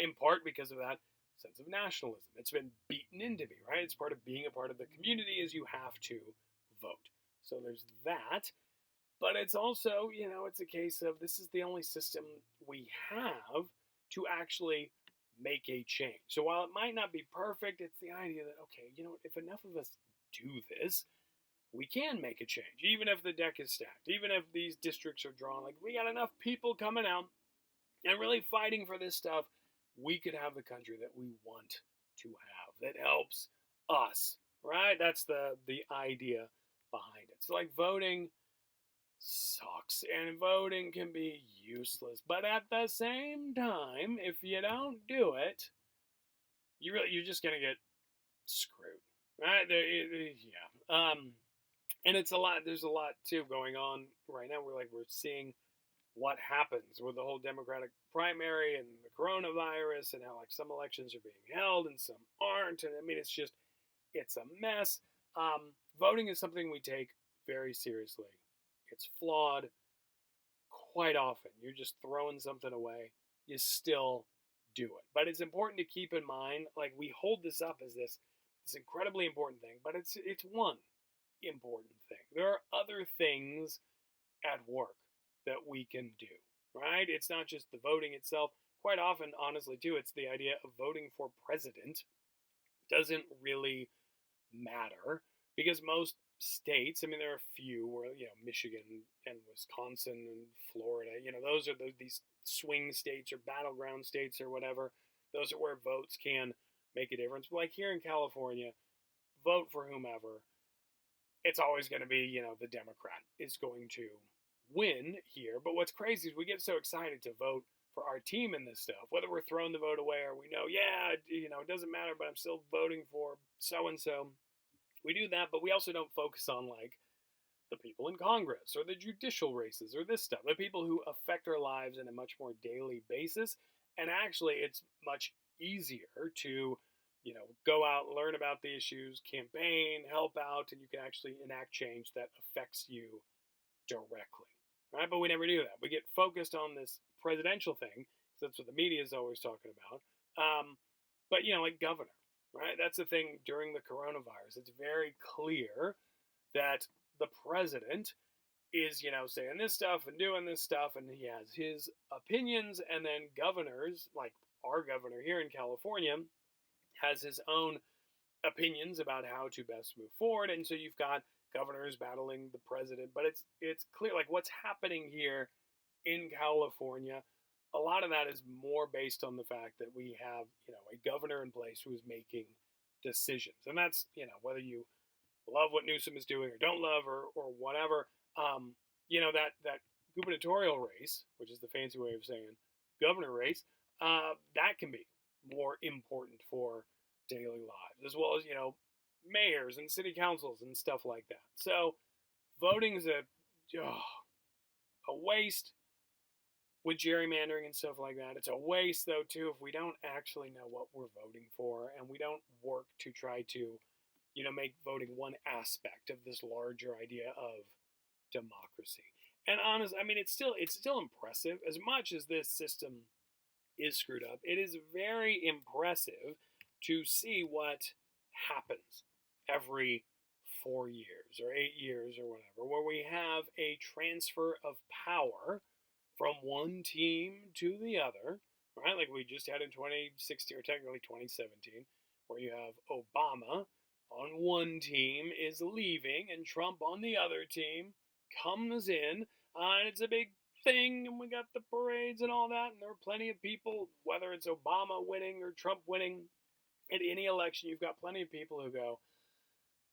in part because of that sense of nationalism. It's been beaten into me, right? It's part of being a part of the community is you have to vote. So there's that. But it's also, it's a case of this is the only system we have to actually make a change. So while it might not be perfect, it's the idea that, okay, if enough of us do this, we can make a change. Even if the deck is stacked, even if these districts are drawn, like we got enough people coming out and really fighting for this stuff, we could have the country that we want to have that helps us, right? That's the idea behind it. So like voting sucks and voting can be useless, but at the same time, if you don't do it, you're just gonna get screwed, right? And it's a lot. There's a lot too going on right now. We're seeing what happens with the whole Democratic primary and the coronavirus, and how like some elections are being held and some aren't, and I mean it's a mess. Voting is something we take very seriously. It's flawed quite often. You're just throwing something away. You still do it. But it's important to keep in mind, like we hold this up as this incredibly important thing, but it's one important thing. There are other things at work that we can do, right? It's not just the voting itself. Quite often, honestly, too, it's the idea of voting for president doesn't really matter because most states, I mean, there are a few where, Michigan and Wisconsin and Florida, those are these swing states or battleground states or whatever. Those are where votes can make a difference. But like here in California, vote for whomever. It's always going to be, the Democrat is going to win here. But what's crazy is we get so excited to vote for our team in this stuff, whether we're throwing the vote away or we know, it doesn't matter, but I'm still voting for so-and-so. We do that, but we also don't focus on, like, the people in Congress or the judicial races or this stuff, the people who affect our lives on a much more daily basis. And actually, it's much easier to, go out, learn about the issues, campaign, help out, and you can actually enact change that affects you directly, right? But we never do that. We get focused on this presidential thing, because that's what the media is always talking about. But, like governor. Right? That's the thing during the coronavirus. It's very clear that the president is, saying this stuff and doing this stuff, and he has his opinions, and then governors, like our governor here in California, has his own opinions about how to best move forward, and so you've got governors battling the president, but it's clear, like what's happening here in California, a lot of that is more based on the fact that we have, a governor in place who is making decisions. And that's, whether you love what Newsom is doing or don't love or whatever, that gubernatorial race, which is the fancy way of saying governor race, that can be more important for daily lives, as well as, mayors and city councils and stuff like that. So voting is a waste. with gerrymandering and stuff like that. It's a waste, though, too, if we don't actually know what we're voting for and we don't work to try to, make voting one aspect of this larger idea of democracy. And honestly, I mean, it's still impressive. As much as this system is screwed up, it is very impressive to see what happens every 4 years or 8 years or whatever, where we have a transfer of power from one team to the other, right? Like we just had in 2016, or technically 2017, where you have Obama on one team is leaving and Trump on the other team comes in, and it's a big thing, and we got the parades and all that, and there are plenty of people, whether it's Obama winning or Trump winning, at any election, you've got plenty of people who go,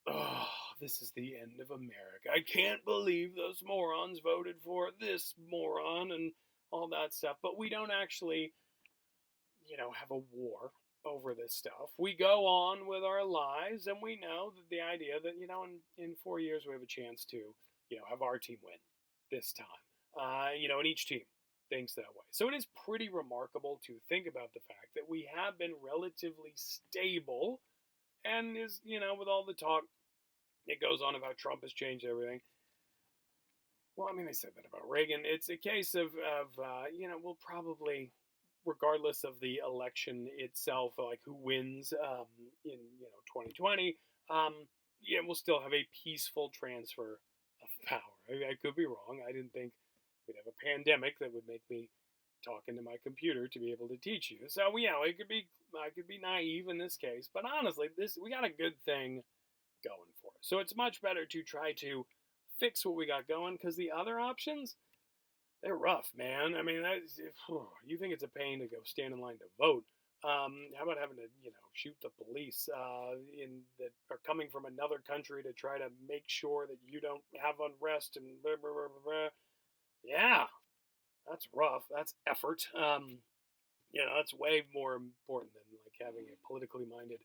oh, this is the end of America. I can't believe those morons voted for this moron and all that stuff. But we don't actually, have a war over this stuff. We go on with our lives, and we know that the idea that, in 4 years we have a chance to, have our team win this time. And each team thinks that way. So it is pretty remarkable to think about the fact that we have been relatively stable, and is, with all the talk it goes on about Trump has changed everything. Well, I mean, they said that about Reagan. It's a case of we'll probably, regardless of the election itself, like who wins in 2020, we'll still have a peaceful transfer of power. I could be wrong. I didn't think we'd have a pandemic that would make me talk into my computer to be able to teach you. So I could be naive in this case, but honestly, we got a good thing going for us. So it's much better to try to fix what we got going, because the other options, they're rough, man. I mean, you think it's a pain to go stand in line to vote. How about having to, shoot the police that are coming from another country to try to make sure that you don't have unrest and blah, blah, blah, blah, blah. Yeah, that's rough. That's effort. That's way more important than like having a politically minded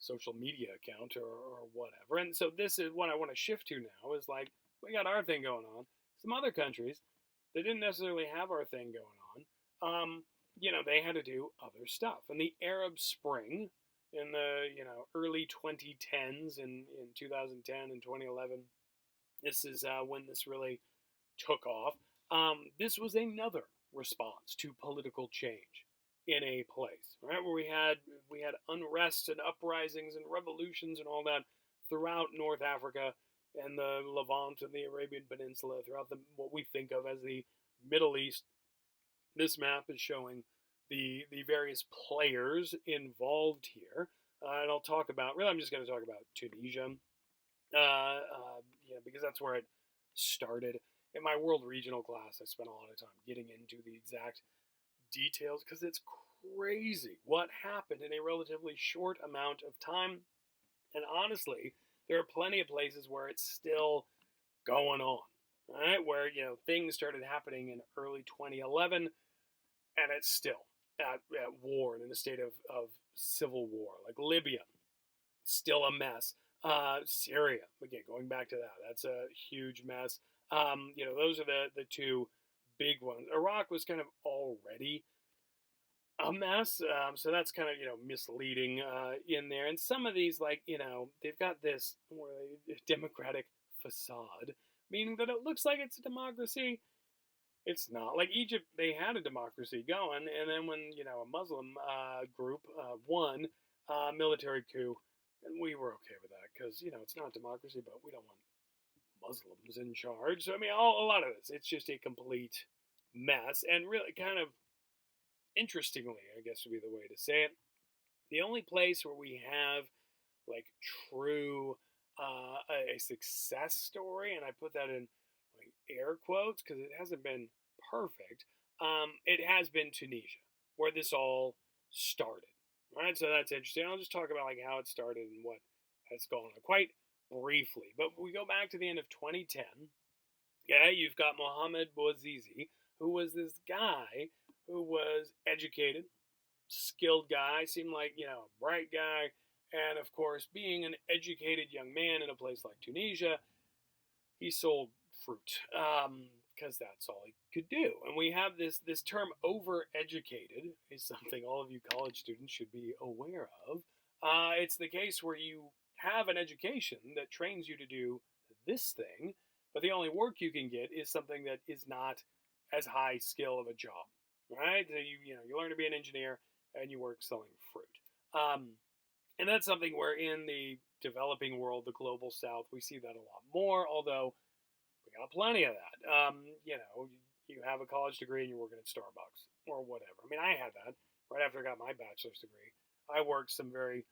social media account or whatever. And so this is what I want to shift to now, is like, we got our thing going on. Some other countries, they didn't necessarily have our thing going on. They had to do other stuff. And the Arab Spring in the, early 2010s, in 2010 and 2011, this is when this really took off. This was another response to political change in a place, right, where we had unrest and uprisings and revolutions and all that throughout North Africa and the Levant and the Arabian Peninsula, throughout what we think of as the Middle East. This map is showing the various players involved here, and I'll talk about. Really, I'm just going to talk about Tunisia, because that's where it started. In my world regional class, I spent a lot of time getting into the exact details, because it's crazy what happened in a relatively short amount of time. And honestly, there are plenty of places where it's still going on, right? Where, things started happening in early 2011, and it's still at war and in a state of civil war. Like Libya, still a mess. Syria, again, going back to that, that's a huge mess. Those are the two big ones. Iraq was kind of already a mess, so that's kind of, misleading in there. And some of these, like, they've got this more democratic facade, meaning that it looks like it's a democracy. It's not. Like Egypt, they had a democracy going, and then when, a Muslim group won military coup, and we were okay with that, because, it's not democracy, but we don't want Muslims in charge. So, I mean, a lot of this, it's just a complete mess. And really, kind of interestingly, I guess would be the way to say it, the only place where we have, like, true a success story, and I put that in like air quotes because it hasn't been perfect, it has been Tunisia, where this all started. Right, so that's interesting. I'll just talk about like how it started and what has gone on quite briefly. But we go back to the end of 2010. Yeah, you've got Mohamed Bouazizi, who was this guy who was educated, skilled guy, seemed like, a bright guy. And of course, being an educated young man in a place like Tunisia, he sold fruit. because that's all he could do. And we have this term overeducated is something all of you college students should be aware of. It's the case where you have an education that trains you to do this thing, but the only work you can get is something that is not as high skill of a job, right? So you learn to be an engineer and you work selling fruit. And that's something where in the developing world, the global south, we see that a lot more, although we got plenty of that. You have a college degree and you're working at Starbucks or whatever. I mean, I had that right after I got my bachelor's degree. I worked some very,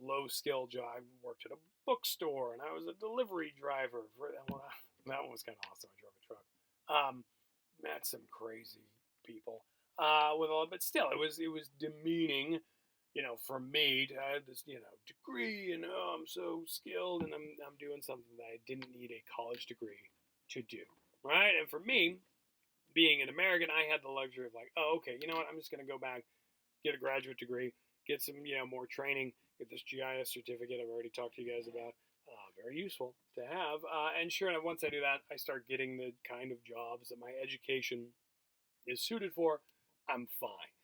low skill job. I worked at a bookstore and I was a delivery driver for that one. That one was kind of awesome. I drove a truck. Met some crazy people but still, it was demeaning. For me to have this, degree and I'm so skilled and I'm doing something that I didn't need a college degree to do, right? And for me, being an American, I had the luxury of like, oh, okay, you know what? I'm just going to go back, get a graduate degree, get some, more training, get this GIS certificate I've already talked to you guys about. Very useful to have. And sure enough, once I do that, I start getting the kind of jobs that my education is suited for. I'm fine.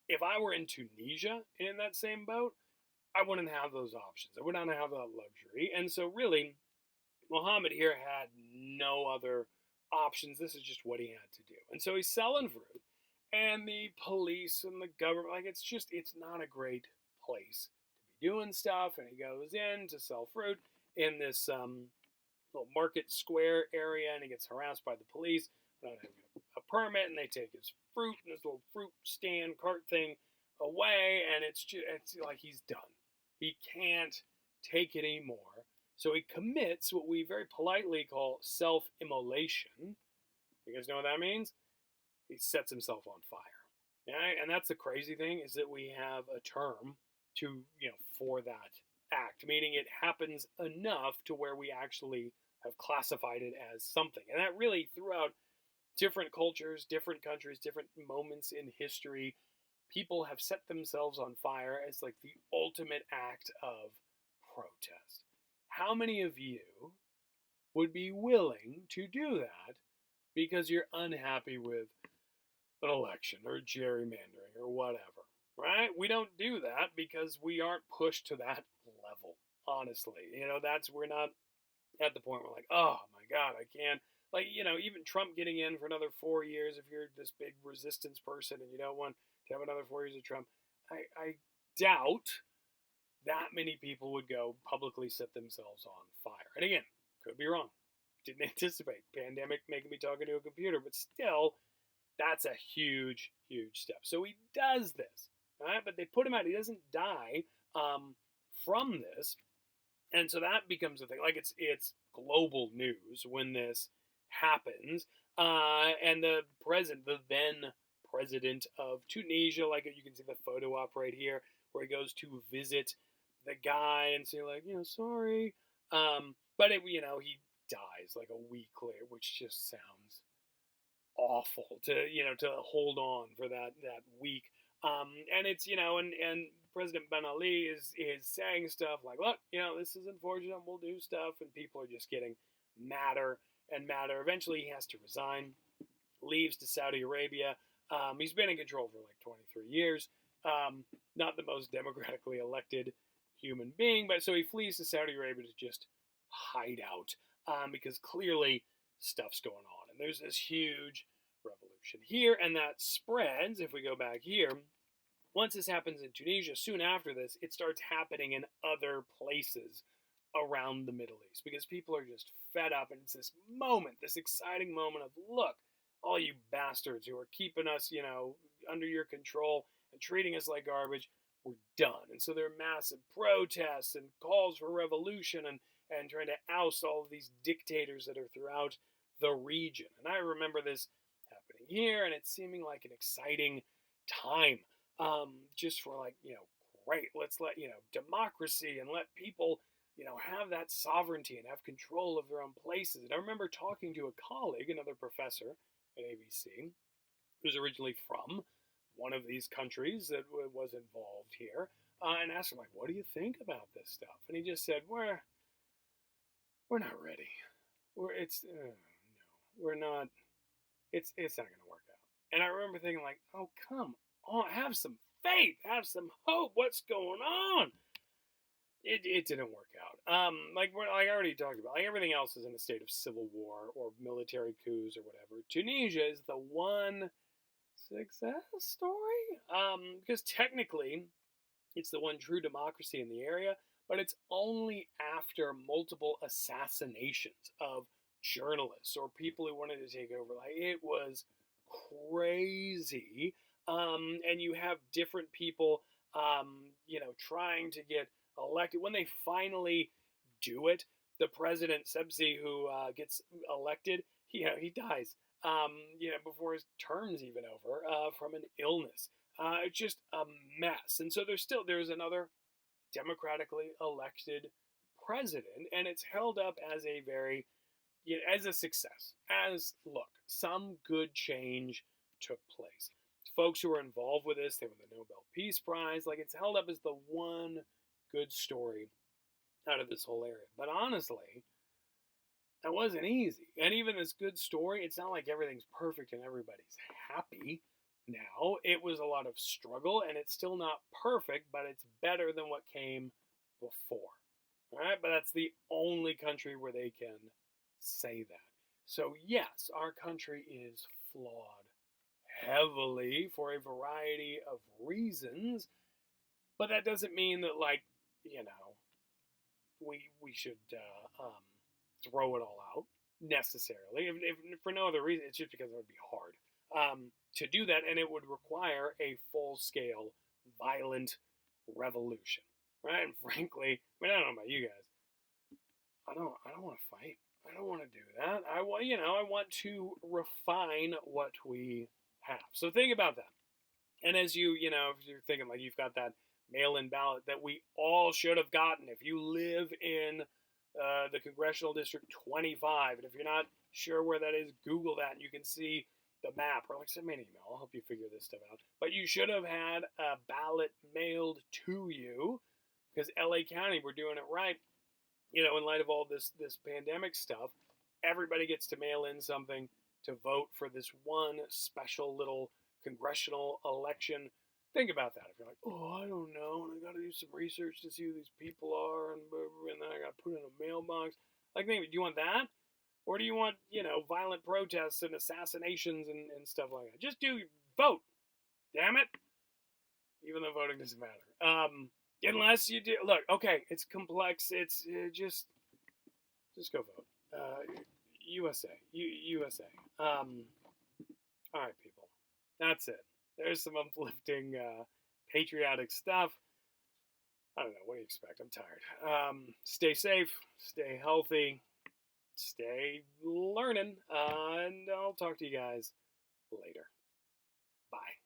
If I were in Tunisia in that same boat, I wouldn't have those options. I would not have that luxury. And so really, Muhammad here had no other options. This is just what he had to do. And so he's selling fruit. And the police and the government, it's not a great place to be doing stuff. And he goes in to sell fruit in this little market square area, and he gets harassed by the police. Not having a permit, and they take his fruit and his little fruit stand cart thing away, and it's like he's done. He can't take it anymore. So he commits what we very politely call self-immolation. You guys know what that means? He sets himself on fire. Yeah, and that's the crazy thing is that we have a term for that act, meaning it happens enough to where we actually have classified it as something. And that really throughout different cultures, different countries, different moments in history, people have set themselves on fire as like the ultimate act of protest. How many of you would be willing to do that because you're unhappy with an election or gerrymandering or whatever, right? We don't do that because we aren't pushed to that level, honestly. We're not at the point where like, oh my God, I can't. Like, even Trump getting in for another 4 years, if you're this big resistance person and you don't want to have another 4 years of Trump, I doubt that many people would go publicly set themselves on fire. And again, could be wrong. Didn't anticipate. Pandemic making me talking to a computer, but still, that's a huge, huge step. So he does this, right? But they put him out. He doesn't die from this. And so that becomes a thing. Like it's global news when this happens. And the then president of Tunisia, like you can see the photo op right here, where he goes to visit the guy and say like, sorry. But he dies like a week later, which just sounds awful to hold on for that week. And it's and President Ben Ali is saying stuff like, look, this is unfortunate, we'll do stuff, and people are just getting madder and madder. Eventually he has to resign, leaves to Saudi Arabia. He's been in control for like 23 years. Not the most democratically elected human being, but so he flees to Saudi Arabia to just hide out because clearly stuff's going on. And there's this huge revolution here, and that spreads, if we go back here, once this happens in Tunisia, soon after this, it starts happening in other places around the Middle East because people are just fed up, and it's this moment, this exciting moment of, look, all you bastards who are keeping us, under your control and treating us like garbage, we're done. And so there are massive protests and calls for revolution and trying to oust all of these dictators that are throughout the region. And I remember this happening here, and it's seeming like an exciting time just for like, great, let's let, democracy and let people, have that sovereignty and have control of their own places. And I remember talking to a colleague, another professor at ABC, who's originally from one of these countries that was involved here, and asked him, like, what do you think about this stuff? And he just said, we're not ready. we're not. It's not going to work out. And I remember thinking like, oh come on, have some faith, have some hope. What's going on? It didn't work out. Like I already talked about, like everything else is in a state of civil war or military coups or whatever. Tunisia is the one success story. Because technically, it's the one true democracy in the area, but it's only after multiple assassinations of journalists or people who wanted to take over. Like it was crazy. And you have different people, trying to get elected. When they finally do it, the president Sebsi, who gets elected, he dies. Before his term's even over, from an illness. It's just a mess. And so there's another democratically elected president, and it's held up as a very, as a success. Look, some good change took place. Folks who were involved with this, they won the Nobel Peace Prize. Like, it's held up as the one good story out of this whole area. But honestly, that wasn't easy. And even this good story, it's not like everything's perfect and everybody's happy now. It was a lot of struggle, and it's still not perfect, but it's better than what came before. All right? But that's the only country where they can say that. So yes, our country is flawed heavily for a variety of reasons, but that doesn't mean that, like, we should throw it all out necessarily. If for no other reason, it's just because it would be hard to do that, and it would require a full-scale, violent revolution, right? And frankly, I mean, I don't know about you guys. I don't want to fight. I don't want to do that. I want to refine what we have. So think about that. And as if you're thinking like you've got that mail-in ballot that we all should have gotten. If you live in the Congressional District 25, and if you're not sure where that is, Google that, and you can see the map. Or like, send me an email. I'll help you figure this stuff out. But you should have had a ballot mailed to you, because LA County, we're doing it right. In light of all this pandemic stuff, everybody gets to mail in something to vote for this one special little congressional election. Think about that. If you're like, oh, I don't know, and I got to do some research to see who these people are, and then I got to put it in a mailbox. Like, maybe, do you want that? Or do you want, violent protests and assassinations and stuff like that? Just vote. Damn it. Even though voting doesn't matter. Unless you do, look, okay, it's complex. It's just go vote. USA. USA. All right, people. That's it. There's some uplifting, patriotic stuff. I don't know. What do you expect? I'm tired. Stay safe. Stay healthy. Stay learning. And I'll talk to you guys later. Bye.